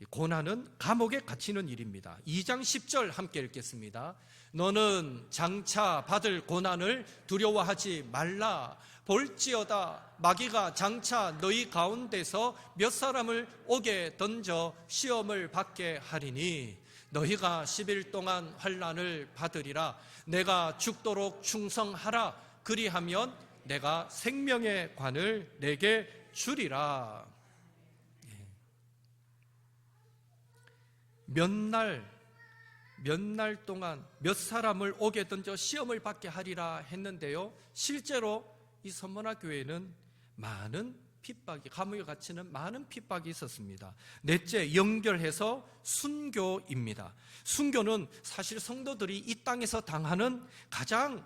C: 고난은 감옥에 갇히는 일입니다. 2장 10절 함께 읽겠습니다. 너는 장차 받을 고난을 두려워하지 말라. 볼지어다 마귀가 장차 너희 가운데서 몇 사람을 옥에 던져 시험을 받게 하리니 너희가 10일 동안 환난을 받으리라. 내가 죽도록 충성하라. 그리하면 내가 생명의 관을 내게 주리라. 몇 날 동안 몇 사람을 옥에 던져 시험을 받게 하리라 했는데요, 실제로 이 서머나 교회는 많은 핍박이, 감옥에 갇히는 많은 핍박이 있었습니다. 넷째, 연결해서 순교입니다. 순교는 사실 성도들이 이 땅에서 당하는 가장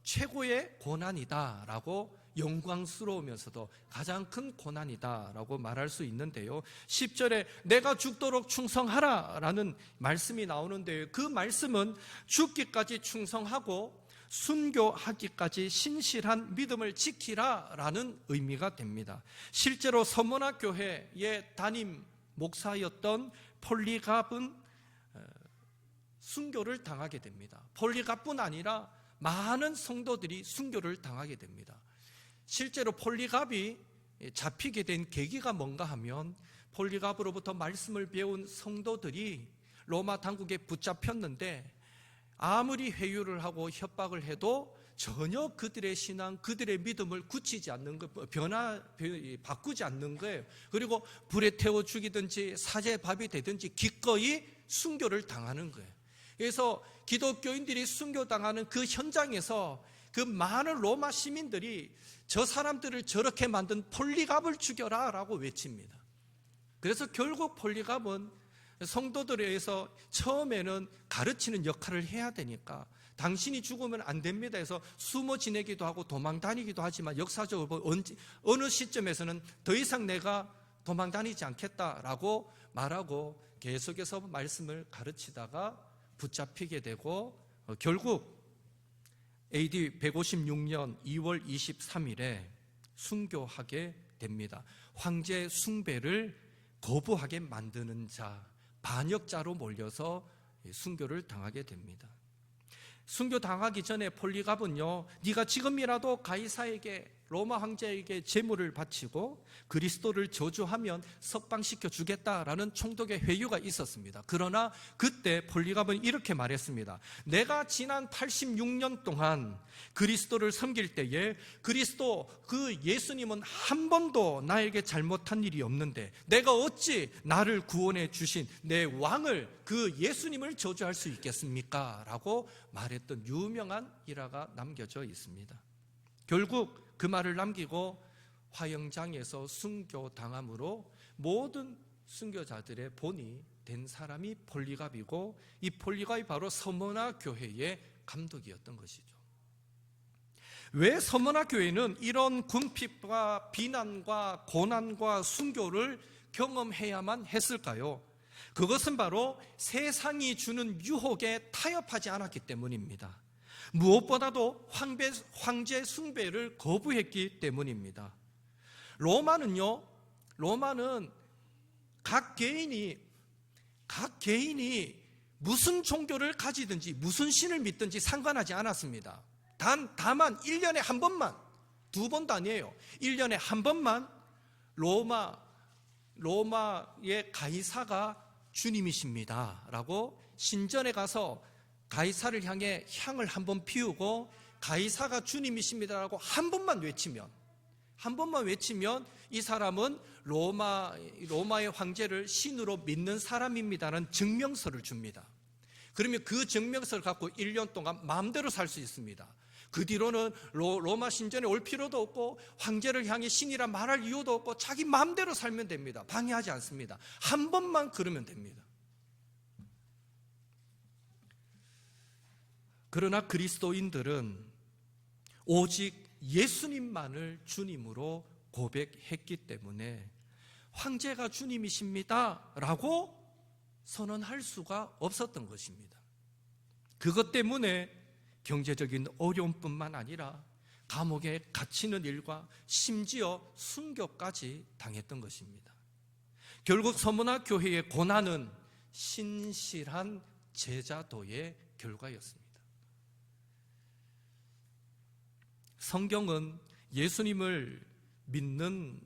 C: 최고의 고난이다라고, 영광스러우면서도 가장 큰 고난이다라고 말할 수 있는데요, 10절에 내가 죽도록 충성하라 라는 말씀이 나오는데요, 그 말씀은 죽기까지 충성하고 순교하기까지 신실한 믿음을 지키라 라는 의미가 됩니다. 실제로 서머나 교회의 담임 목사였던 폴리갑은 순교를 당하게 됩니다. 폴리갑뿐 아니라 많은 성도들이 순교를 당하게 됩니다. 실제로 폴리갑이 잡히게 된 계기가 뭔가 하면, 폴리갑으로부터 말씀을 배운 성도들이 로마 당국에 붙잡혔는데 아무리 회유를 하고 협박을 해도 전혀 그들의 신앙, 그들의 믿음을 굳히지 않는 거, 바꾸지 않는 거예요. 그리고 불에 태워 죽이든지 사제밥이 되든지 기꺼이 순교를 당하는 거예요. 그래서 기독교인들이 순교당하는 그 현장에서 그 많은 로마 시민들이 저 사람들을 저렇게 만든 폴리갑을 죽여라 라고 외칩니다. 그래서 결국 폴리갑은 성도들에 의해서 처음에는 가르치는 역할을 해야 되니까 당신이 죽으면 안 됩니다 해서 숨어 지내기도 하고 도망 다니기도 하지만, 역사적으로 보면 어느 시점에서는 더 이상 내가 도망 다니지 않겠다라고 말하고 계속해서 말씀을 가르치다가 붙잡히게 되고 결국 AD 156년 2월 23일에 순교하게 됩니다. 황제 숭배를 거부하게 만드는 자, 반역자로 몰려서 순교를 당하게 됩니다. 순교 당하기 전에 폴리갑은요, 네가 지금이라도 가이사에게, 로마 황제에게 제물을 바치고 그리스도를 저주하면 석방시켜 주겠다라는 총독의 회유가 있었습니다. 그러나 그때 폴리갑은 이렇게 말했습니다. 내가 지난 86년 동안 그리스도를 섬길 때에 그리스도, 그 예수님은 한 번도 나에게 잘못한 일이 없는데 내가 어찌 나를 구원해 주신 내 왕을, 그 예수님을 저주할 수 있겠습니까? 라고 말했던 유명한 일화가 남겨져 있습니다. 결국 그 말을 남기고 화영장에서 순교당함으로 모든 순교자들의 본이 된 사람이 폴리갑이고, 이 폴리갑이 바로 서머나 교회의 감독이었던 것이죠. 왜 서머나 교회는 이런 궁핍과 비난과 고난과 순교를 경험해야만 했을까요? 그것은 바로 세상이 주는 유혹에 타협하지 않았기 때문입니다. 무엇보다도 황제 숭배를 거부했기 때문입니다. 로마는 각 개인이 무슨 종교를 가지든지 무슨 신을 믿든지 상관하지 않았습니다. 다만 1년에 한 번만, 2번도 아니에요. 1년에 한 번만 로마의 가이사가 주님이십니다 라고 신전에 가서 가이사를 향해 향을 한번 피우고 가이사가 주님이십니다라고 한 번만 외치면 이 사람은 로마의 황제를 신으로 믿는 사람입니다라는 증명서를 줍니다. 그러면 그 증명서를 갖고 1년 동안 마음대로 살 수 있습니다. 그 뒤로는 로마 신전에 올 필요도 없고 황제를 향해 신이라 말할 이유도 없고 자기 마음대로 살면 됩니다. 방해하지 않습니다. 한 번만 그러면 됩니다. 그러나 그리스도인들은 오직 예수님만을 주님으로 고백했기 때문에 황제가 주님이십니다 라고 선언할 수가 없었던 것입니다. 그것 때문에 경제적인 어려움뿐만 아니라 감옥에 갇히는 일과 심지어 순교까지 당했던 것입니다. 결국 서문화 교회의 고난은 신실한 제자도의 결과였습니다. 성경은 예수님을 믿는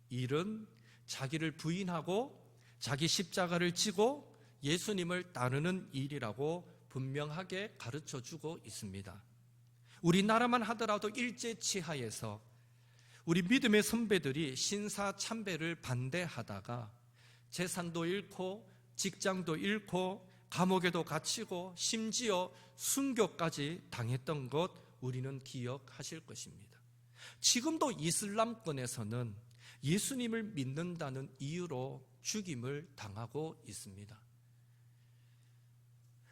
C: 일은 자기를 부인하고 자기 십자가를 지고 예수님을 따르는 일이라고 분명하게 가르쳐주고 있습니다. 우리나라만 하더라도 일제치하에서 우리 믿음의 선배들이 신사참배를 반대하다가 재산도 잃고 직장도 잃고 감옥에도 갇히고 심지어 순교까지 당했던 것 우리는 기억하실 것입니다. 지금도 이슬람권에서는 예수님을 믿는다는 이유로 죽임을 당하고 있습니다.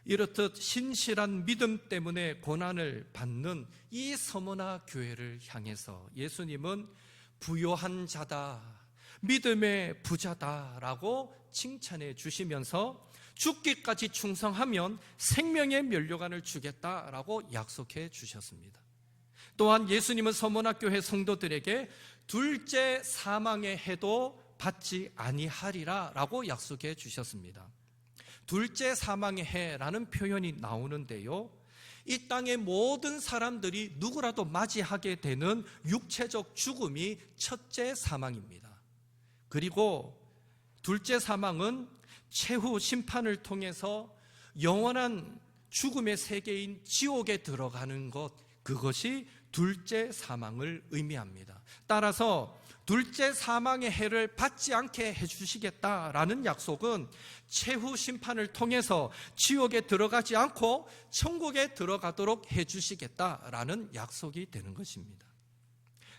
C: 이렇듯 신실한 믿음 때문에 고난을 받는 이 서문화 교회를 향해서 예수님은 부요한 자다, 믿음의 부자다라고 칭찬해 주시면서 죽기까지 충성하면 생명의 면류관을 주겠다라고 약속해 주셨습니다. 또한 예수님은 서문화 교회 성도들에게 둘째 사망의 해도 받지 아니하리라 라고 약속해 주셨습니다. 둘째 사망의 해라는 표현이 나오는데요, 이 땅의 모든 사람들이 누구라도 맞이하게 되는 육체적 죽음이 첫째 사망입니다. 그리고 둘째 사망은 최후 심판을 통해서 영원한 죽음의 세계인 지옥에 들어가는 것, 그것이 둘째 사망을 의미합니다. 따라서 둘째 사망의 해를 받지 않게 해주시겠다라는 약속은 최후 심판을 통해서 지옥에 들어가지 않고 천국에 들어가도록 해주시겠다라는 약속이 되는 것입니다.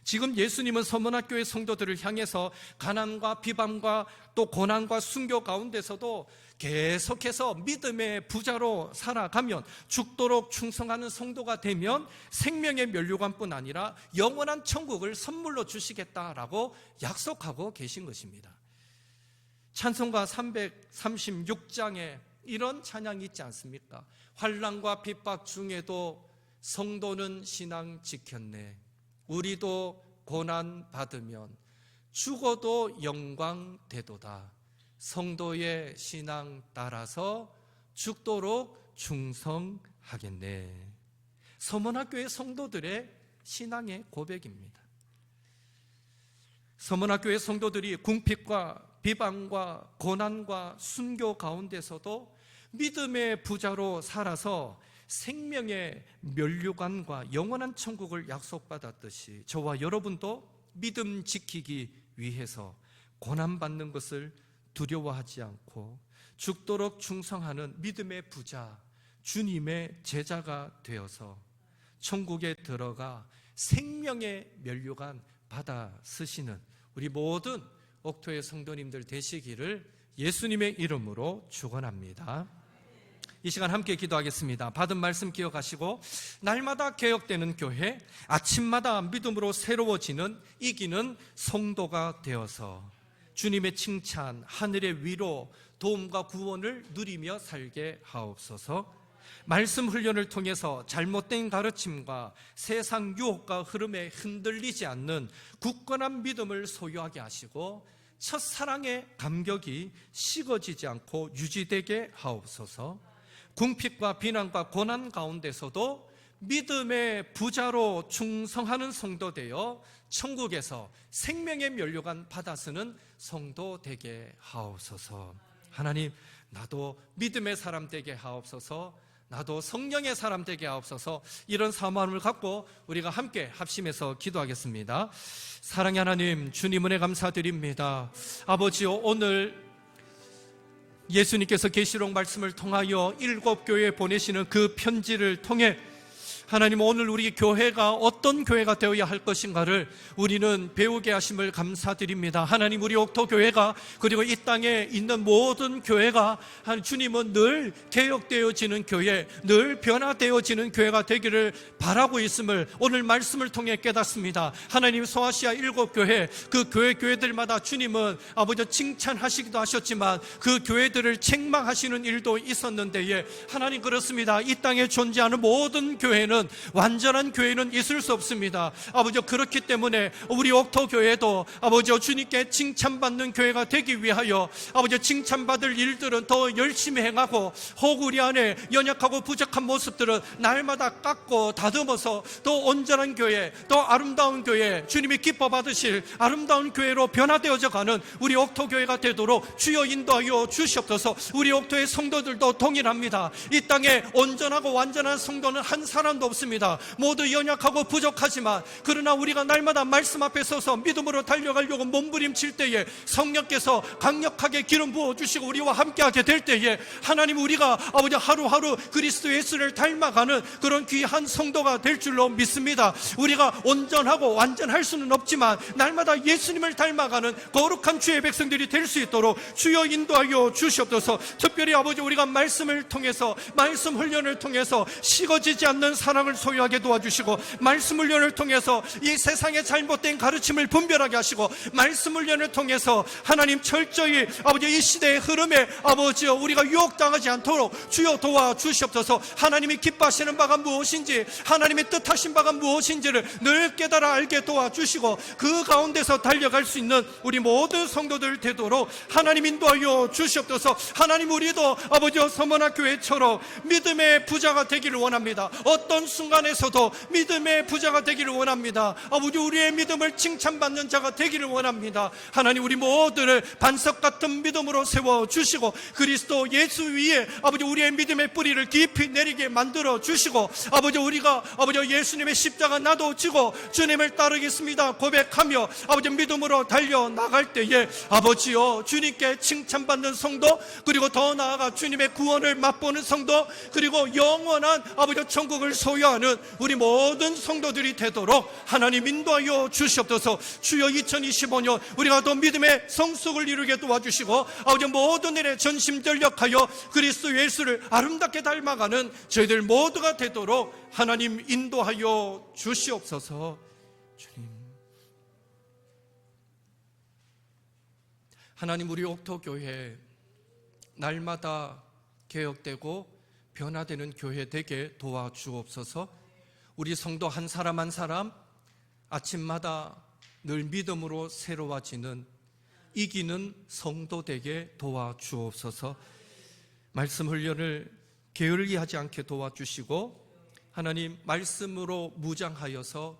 C: 지금 예수님은 서문화교회 성도들을 향해서 가난과 비방과 또 고난과 순교 가운데서도 계속해서 믿음의 부자로 살아가면, 죽도록 충성하는 성도가 되면 생명의 면류관뿐 아니라 영원한 천국을 선물로 주시겠다라고 약속하고 계신 것입니다. 찬송가 336장에 이런 찬양이 있지 않습니까? 환난과 핍박 중에도 성도는 신앙 지켰네. 우리도 고난 받으면 죽어도 영광 되도다. 성도의 신앙 따라서 죽도록 충성하겠네. 서문화교회 성도들의 신앙의 고백입니다. 서문화교회 성도들이 궁핍과 비방과 고난과 순교 가운데서도 믿음의 부자로 살아서 생명의 면류관과 영원한 천국을 약속받았듯이 저와 여러분도 믿음 지키기 위해서 고난받는 것을 두려워하지 않고 죽도록 충성하는 믿음의 부자, 주님의 제자가 되어서 천국에 들어가 생명의 면류관 받아 쓰시는 우리 모든 옥토의 성도님들 되시기를 예수님의 이름으로 축원합니다. 이 시간 함께 기도하겠습니다. 받은 말씀 기억하시고 날마다 개혁되는 교회, 아침마다 믿음으로 새로워지는 이기는 성도가 되어서 주님의 칭찬, 하늘의 위로, 도움과 구원을 누리며 살게 하옵소서. 말씀 훈련을 통해서 잘못된 가르침과 세상 유혹과 흐름에 흔들리지 않는 굳건한 믿음을 소유하게 하시고 첫사랑의 감격이 식어지지 않고 유지되게 하옵소서. 궁핍과 비난과 고난 가운데서도 믿음의 부자로 충성하는 성도 되어 천국에서 생명의 면류관 받아 쓰는 성도 되게 하옵소서. 하나님, 나도 믿음의 사람 되게 하옵소서. 나도 성령의 사람 되게 하옵소서. 이런 사모함을 갖고 우리가 함께 합심해서 기도하겠습니다. 사랑의 하나님, 주님 은혜 감사드립니다. 아버지요, 오늘 예수님께서 계시록 말씀을 통하여 7 교회에 보내시는 그 편지를 통해 하나님, 오늘 우리 교회가 어떤 교회가 되어야 할 것인가를 우리는 배우게 하심을 감사드립니다. 하나님, 우리 옥토교회가, 그리고 이 땅에 있는 모든 교회가 주님은 늘 개혁되어지는 교회, 늘 변화되어지는 교회가 되기를 바라고 있음을 오늘 말씀을 통해 깨닫습니다. 하나님, 소아시아 7 교회, 그 교회들마다 주님은 아버지 칭찬하시기도 하셨지만 그 교회들을 책망하시는 일도 있었는데, 하나님, 그렇습니다. 이 땅에 존재하는 모든 교회는, 완전한 교회는 있을 수 없습니다. 아버지, 그렇기 때문에 우리 옥토교회도 아버지 주님께 칭찬받는 교회가 되기 위하여 아버지 칭찬받을 일들은 더 열심히 행하고, 혹 우리 안에 연약하고 부족한 모습들은 날마다 깎고 다듬어서 더 온전한 교회, 더 아름다운 교회, 주님이 기뻐 받으실 아름다운 교회로 변화되어져 가는 우리 옥토교회가 되도록 주여 인도하여 주시옵소서. 우리 옥토의 성도들도 동일합니다. 이 땅에 온전하고 완전한 성도는 한 사람도 없습니다. 모두 연약하고 부족하지만, 그러나 우리가 날마다 말씀 앞에 서서 믿음으로 달려가려고 몸부림칠 때에 성령께서 강력하게 기름 부어주시고 우리와 함께하게 될 때에 하나님, 우리가 아버지 하루하루 그리스도 예수를 닮아가는 그런 귀한 성도가 될 줄로 믿습니다. 우리가 온전하고 완전할 수는 없지만 날마다 예수님을 닮아가는 거룩한 주의 백성들이 될 수 있도록 주여 인도하여 주시옵소서. 특별히 아버지, 우리가 말씀을 통해서, 말씀 훈련을 통해서 식어지지 않는 사랑을 소유하게 도와주시고, 말씀 훈련을 통해서 이 세상의 잘못된 가르침을 분별하게 하시고, 말씀 훈련을 통해서 하나님 철저히 아버지 이 시대의 흐름에 아버지여 우리가 유혹당하지 않도록 주여 도와주시옵소서. 하나님이 기뻐하시는 바가 무엇인지, 하나님의 뜻하신 바가 무엇인지를 늘 깨달아 알게 도와주시고, 그 가운데서 달려갈 수 있는 우리 모든 성도들 되도록 하나님 인도하여 주시옵소서. 하나님, 우리도 아버지여 서머나 교회처럼 믿음의 부자가 되기를 원합니다. 어떤 순간에서도 믿음의 부자가 되기를 원합니다. 아버지, 우리의 믿음을 칭찬받는 자가 되기를 원합니다. 하나님, 우리 모두를 반석 같은 믿음으로 세워주시고, 그리스도 예수 위에 아버지 우리의 믿음의 뿌리를 깊이 내리게 만들어 주시고, 아버지, 우리가 아버지 예수님의 십자가 나도 지고 주님을 따르겠습니다 고백하며 아버지 믿음으로 달려나갈 때에 아버지여 주님께 칭찬받는 성도, 그리고 더 나아가 주님의 구원을 맛보는 성도, 그리고 영원한 아버지 천국을 소유하는 우리 모든 성도들이 되도록 하나님 인도하여 주시옵소서. 주여, 2025년 우리가 더 믿음의 성숙을 이루게 도와주시고, 아버지 모든 일에 전심전력하여 그리스도 예수를 아름답게 닮아가는 저희들 모두가 되도록 하나님 인도하여 주시옵소서. 주님, 하나님, 우리 옥토교회 날마다 개혁되고 변화되는 교회 되게 도와주옵소서. 우리 성도 한 사람 한 사람 아침마다 늘 믿음으로 새로워지는 이기는 성도 되게 도와주옵소서. 말씀 훈련을 게을리 하지 않게 도와주시고, 하나님 말씀으로 무장하여서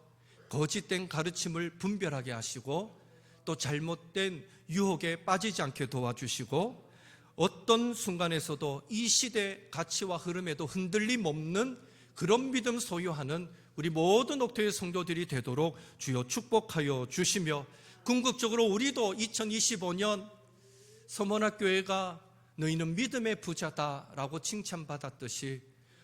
C: 거짓된 가르침을 분별하게 하시고, 또 잘못된 유혹에 빠지지 않게 도와주시고, 어떤 순간에서도 이 시대 가치와 흐름에도 흔들림 없는 그런 믿음 소유하는 우리 모든 옥토의 성도들이 되도록 주여 축복하여 주시며, 궁극적으로 우리도 2025년 서머나교회가 너희는 믿음의 부자다라고 칭찬받았듯이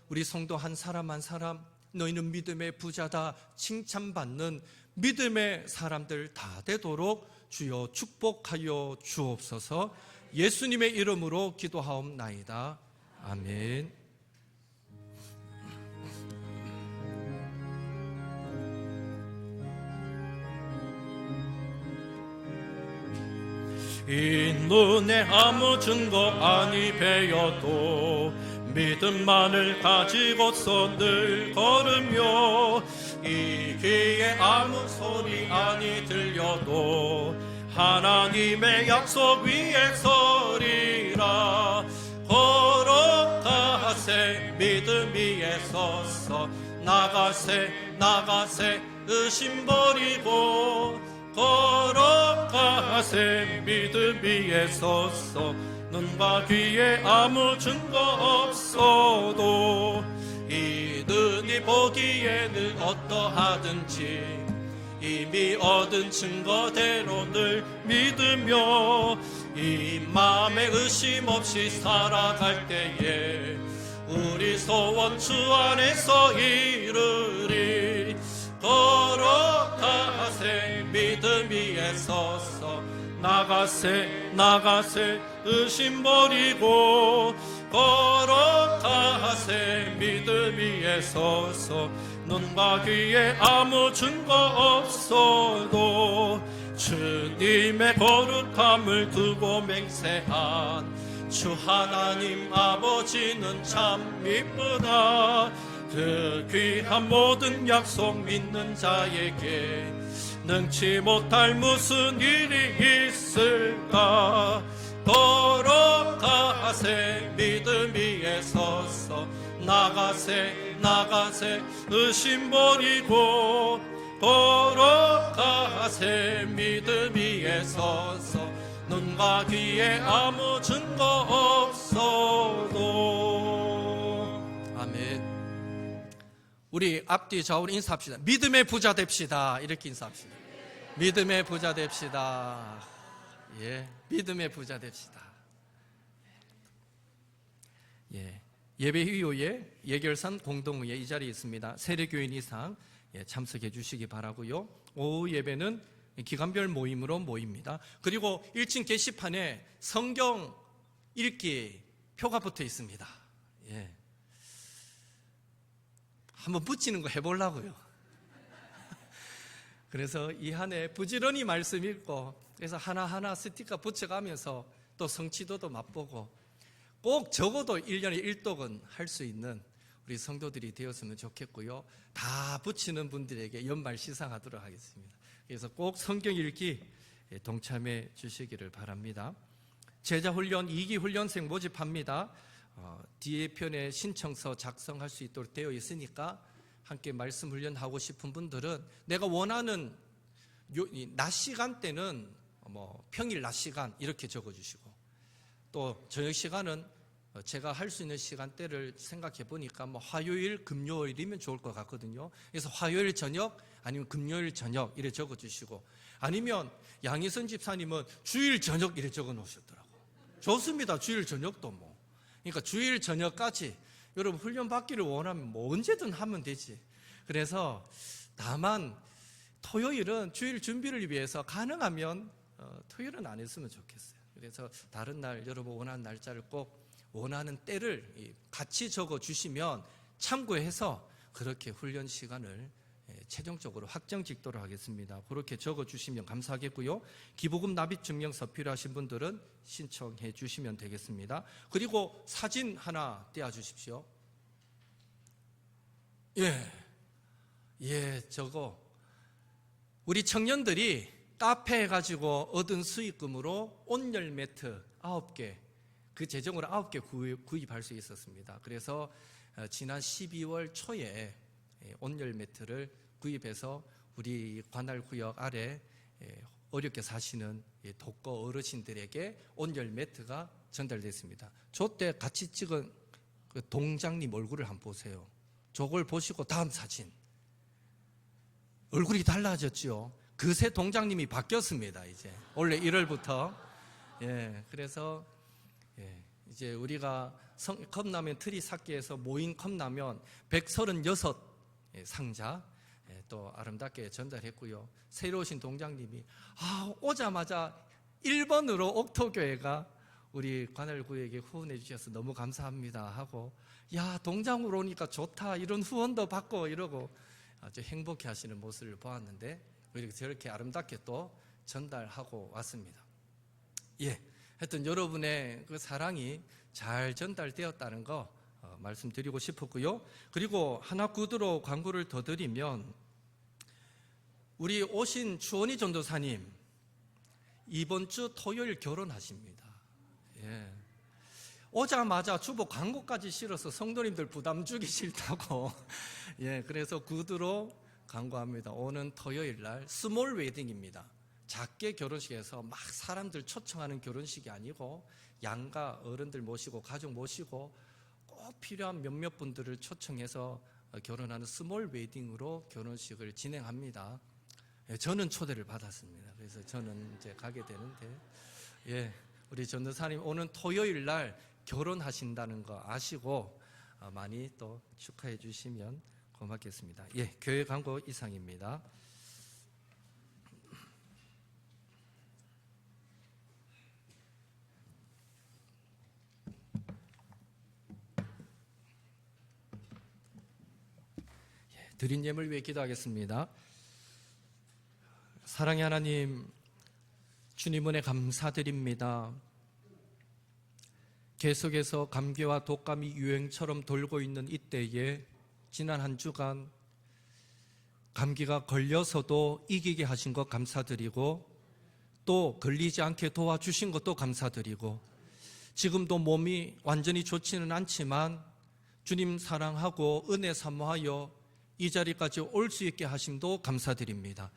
C: 우리 성도 한 사람 한 사람 너희는 믿음의 부자다 칭찬받는 믿음의 사람들 다 되도록 주여 축복하여 주옵소서. 예수님의 이름으로 기도하옵나이다. 아멘.
D: 이 눈에 아무 증거 아니 배여도 믿음만을 가지고서 늘 걸으며, 이 귀에 아무 소리 아니 들려도 하나님의 약속 위에 서리라. 걸어가세 믿음 위에 서서, 나가세 의심 버리고, 걸어가세 믿음 위에 서서, 눈과 귀에 아무 증거 없어도 이 눈이 보기에는 어떠하든지 이미 얻은 증거대로 늘 믿으며, 이 맘에 의심 없이 살아갈 때에 우리 소원 주 안에서 이루리. 걸어가세 믿음 위에 서서 나가세 나가세 의심 버리고 걸어가세 믿음 위에 서서 눈과 귀에 아무 증거 없어도 주님의 거룩함을 두고 맹세한 주 하나님 아버지는 참 이쁘다. 그 귀한 모든 약속 믿는 자에게 능치 못할 무슨 일이 있을까. 걸어가세 믿음 위에 서서 나가세 나가세 의심 버리고 걸어가세 믿음 위에 서서 눈과 귀에 아무 증거 없어도.
A: 아멘. 우리 앞뒤 좌우로 인사합시다. 믿음의 부자 됩시다. 이렇게 인사합시다. 믿음의 부자 됩시다. 예, 믿음의 부자 됩시다. 예, 예배 이후에 예결산 공동회의 이 자리에 있습니다. 세례교인 이상 참석해 주시기 바라고요. 오후 예배는 기간별 모임으로 모입니다. 그리고 1층 게시판에 성경 읽기 표가 붙어 있습니다. 예. 한번 붙이는 거 해보려고요. 그래서 이 한 해 부지런히 말씀 읽고, 그래서 하나하나 스티커 붙여가면서 또 성취도도 맛보고 꼭 적어도 1년에 1독은 할 수 있는 우리 성도들이 되었으면 좋겠고요. 다 붙이는 분들에게 연말 시상하도록 하겠습니다. 그래서 꼭 성경 읽기 동참해 주시기를 바랍니다. 제자훈련 2기 훈련생 모집합니다. 뒤에 편에 신청서 작성할 수 있도록 되어 있으니까 함께 말씀 훈련하고 싶은 분들은 내가 원하는 낮 시간대는 평일 낮 시간 이렇게 적어주시고, 또 저녁 시간은 제가 할 수 있는 시간대를 생각해 보니까 화요일, 금요일이면 좋을 것 같거든요. 그래서 화요일 저녁 아니면 금요일 저녁 이래 적어주시고, 아니면 양희선 집사님은 주일 저녁 이래 적어 놓으셨더라고요. 좋습니다. 주일 저녁도 그러니까 주일 저녁까지 여러분 훈련 받기를 원하면 언제든 하면 되지. 그래서 다만 토요일은 주일 준비를 위해서 가능하면 토요일은 안 했으면 좋겠어요. 그래서 다른 날 여러분 원하는 날짜를 꼭 원하는 때를 같이 적어 주시면 참고해서 그렇게 훈련 시간을 최종적으로 확정 짓도록 하겠습니다. 그렇게 적어 주시면 감사하겠고요. 기부금 납입 증명서 필요하신 분들은 신청해 주시면 되겠습니다. 그리고 사진 하나 떼어 주십시오. 저거 우리 청년들이 카페 해가지고 얻은 수익금으로 온열 매트 9개, 그 재정으로 9개 구입할 수 있었습니다. 그래서 지난 12월 초에 온열 매트를 구입해서 우리 관할구역 아래 어렵게 사시는 독거 어르신들에게 온열 매트가 전달됐습니다. 저 때 같이 찍은 그 동장님 얼굴을 한번 보세요. 저걸 보시고 다음 사진. 얼굴이 달라졌죠. 그새 동장님이 바뀌었습니다. 이제 원래 1월부터. 그래서 이제 우리가 컵라면 트리 쌓기에서 모인 컵라면 136 상자 또 아름답게 전달했고요. 새로 오신 동장님이 오자마자 1번으로 옥토교회가 우리 관할구에게 후원해 주셔서 너무 감사합니다 하고, 야 동장으로 오니까 좋다 이런 후원도 받고 이러고 아주 행복해 하시는 모습을 보았는데, 이렇게 저렇게 아름답게 또 전달하고 왔습니다. 하여튼 여러분의 그 사랑이 잘 전달되었다는 거 말씀드리고 싶었고요. 그리고 하나 구두로 광고를 더 드리면, 우리 오신 주원희 전도사님 이번 주 토요일 결혼하십니다. 오자마자 주보 광고까지 실어서 성도님들 부담 주기 싫다고 그래서 구두로 광고합니다. 오는 토요일 날 스몰 웨딩입니다. 작게 결혼식에서 막 사람들 초청하는 결혼식이 아니고 양가 어른들 모시고 가족 모시고 꼭 필요한 몇몇 분들을 초청해서 결혼하는 스몰 웨딩으로 결혼식을 진행합니다. 저는 초대를 받았습니다. 그래서 저는 이제 가게 되는데 우리 전도사님 오는 토요일 날 결혼하신다는 거 아시고 많이 또 축하해 주시면 고맙겠습니다. 예, 교회 광고 이상입니다. 드린 예물 위해 기도하겠습니다. 사랑의 하나님, 주님 은혜 감사드립니다. 계속해서 감기와 독감이 유행처럼 돌고 있는 이때에 지난 한 주간 감기가 걸려서도 이기게 하신 것 감사드리고 또 걸리지 않게 도와주신 것도 감사드리고 지금도 몸이 완전히 좋지는 않지만 주님 사랑하고 은혜 사모하여 이 자리까지 올 수 있게 하심도 감사드립니다.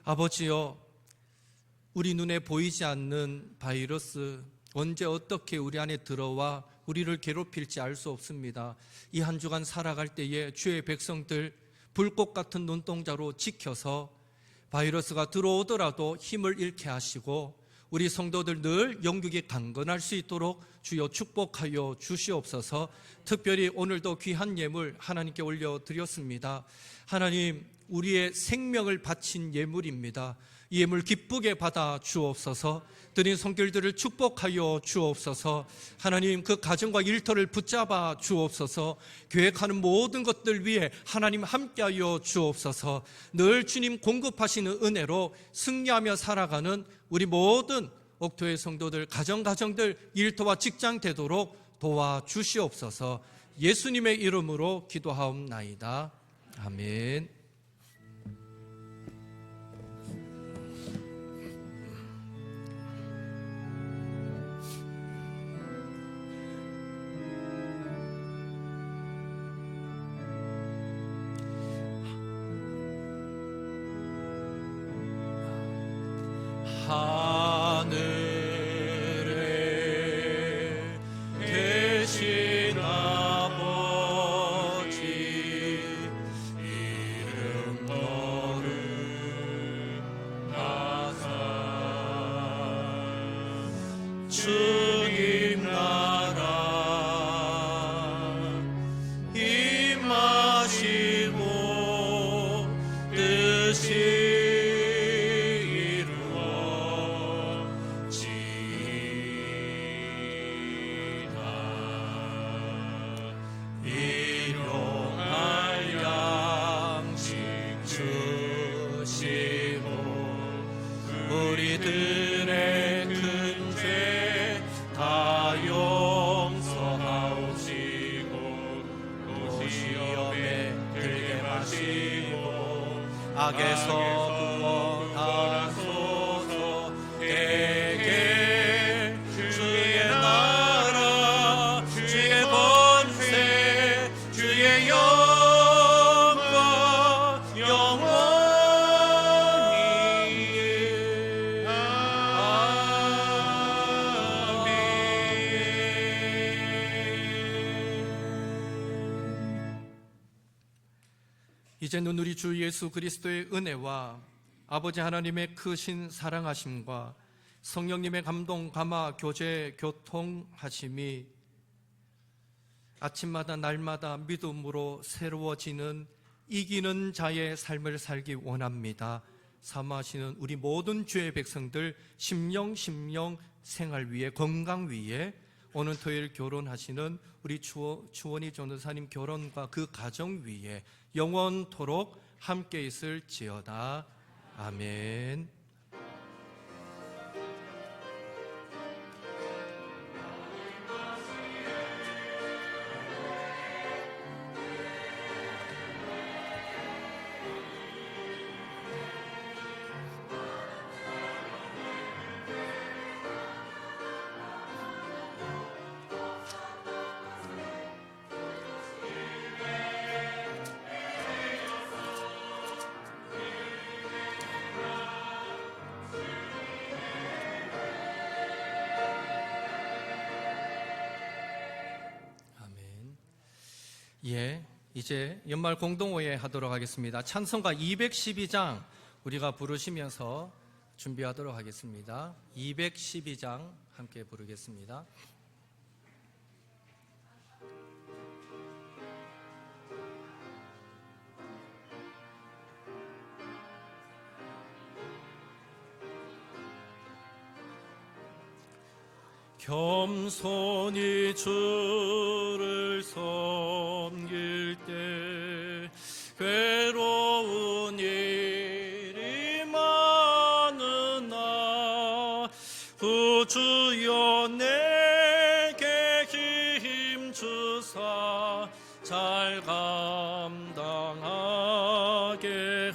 A: 아버지여, 우리 눈에 보이지 않는 바이러스 언제 어떻게 우리 안에 들어와 우리를 괴롭힐지 알 수 없습니다. 이 한 주간 살아갈 때에 주의 백성들 불꽃 같은 눈동자로 지켜서 바이러스가 들어오더라도 힘을 잃게 하시고 우리 성도들 늘 영육이 강건할 수 있도록 주여 축복하여 주시옵소서. 특별히 오늘도 귀한 예물 하나님께 올려드렸습니다. 하나님, 우리의 생명을 바친 예물입니다. 이 예물 기쁘게 받아 주옵소서. 드린 손길들을 축복하여 주옵소서. 하나님, 그 가정과 일터를 붙잡아 주옵소서. 계획하는 모든 것들 위해 하나님 함께하여 주옵소서. 늘 주님 공급하시는 은혜로 승리하며 살아가는 우리 모든 옥토의 성도들, 가정들, 일터와 직장 되도록 도와주시옵소서. 예수님의 이름으로 기도하옵나이다. 아멘.
D: 하늘에 계신 아버지 이름 거룩하사 주님 나라 임하시고 뜻이 우리들의 큰 죄 다 용서하옵시고 시험에 들게 마시고 악에서 구원하소서. 대개 주의 나라 주의 권세 주의 영광 영원히
A: 이제는 우리 주 예수 그리스도의 은혜와 아버지 하나님의 크신 사랑하심과 성령님의 감동, 감화, 교제, 교통하심이 아침마다 날마다 믿음으로 새로워지는 이기는 자의 삶을 살기 원합니다. 사모하시는 우리 모든 주의 백성들 심령 생활 위에, 건강 위에 오늘 토요일 결혼하시는 우리 주원이 전도사님 결혼과 그 가정 위에 영원토록 함께 있을지어다. 아멘. 예, 이제 연말 공동오해 하도록 하겠습니다. 찬송가 212장 우리가 부르시면서 준비하도록 하겠습니다. 212장 함께 부르겠습니다.
D: 겸손히 주를 섬길 때 괴로운 일이 많으나 구주여 내게 힘 주사 잘 감당하게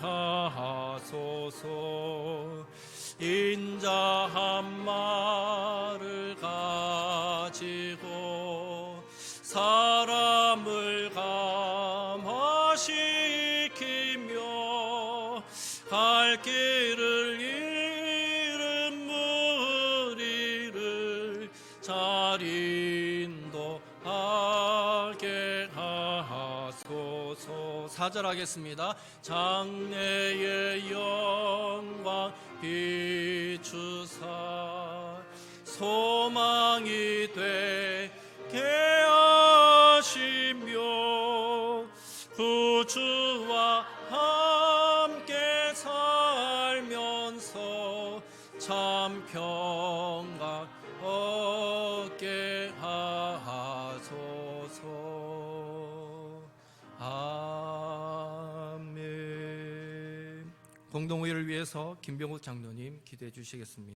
D: 하소서. 인자 한 말을 가지고 사람을 감화시키며 갈 길을 잃은 무리를 잘 인도하게 하소서.
A: 4절 하겠습니다.
D: 장래의 영광 비추사 소망이 되게 하시며 구주와 함께 살면서 참 평강 얻게 하소서. 아멘.
A: 공동의를 위해서 김병욱 장로님 기도해 주시겠습니다.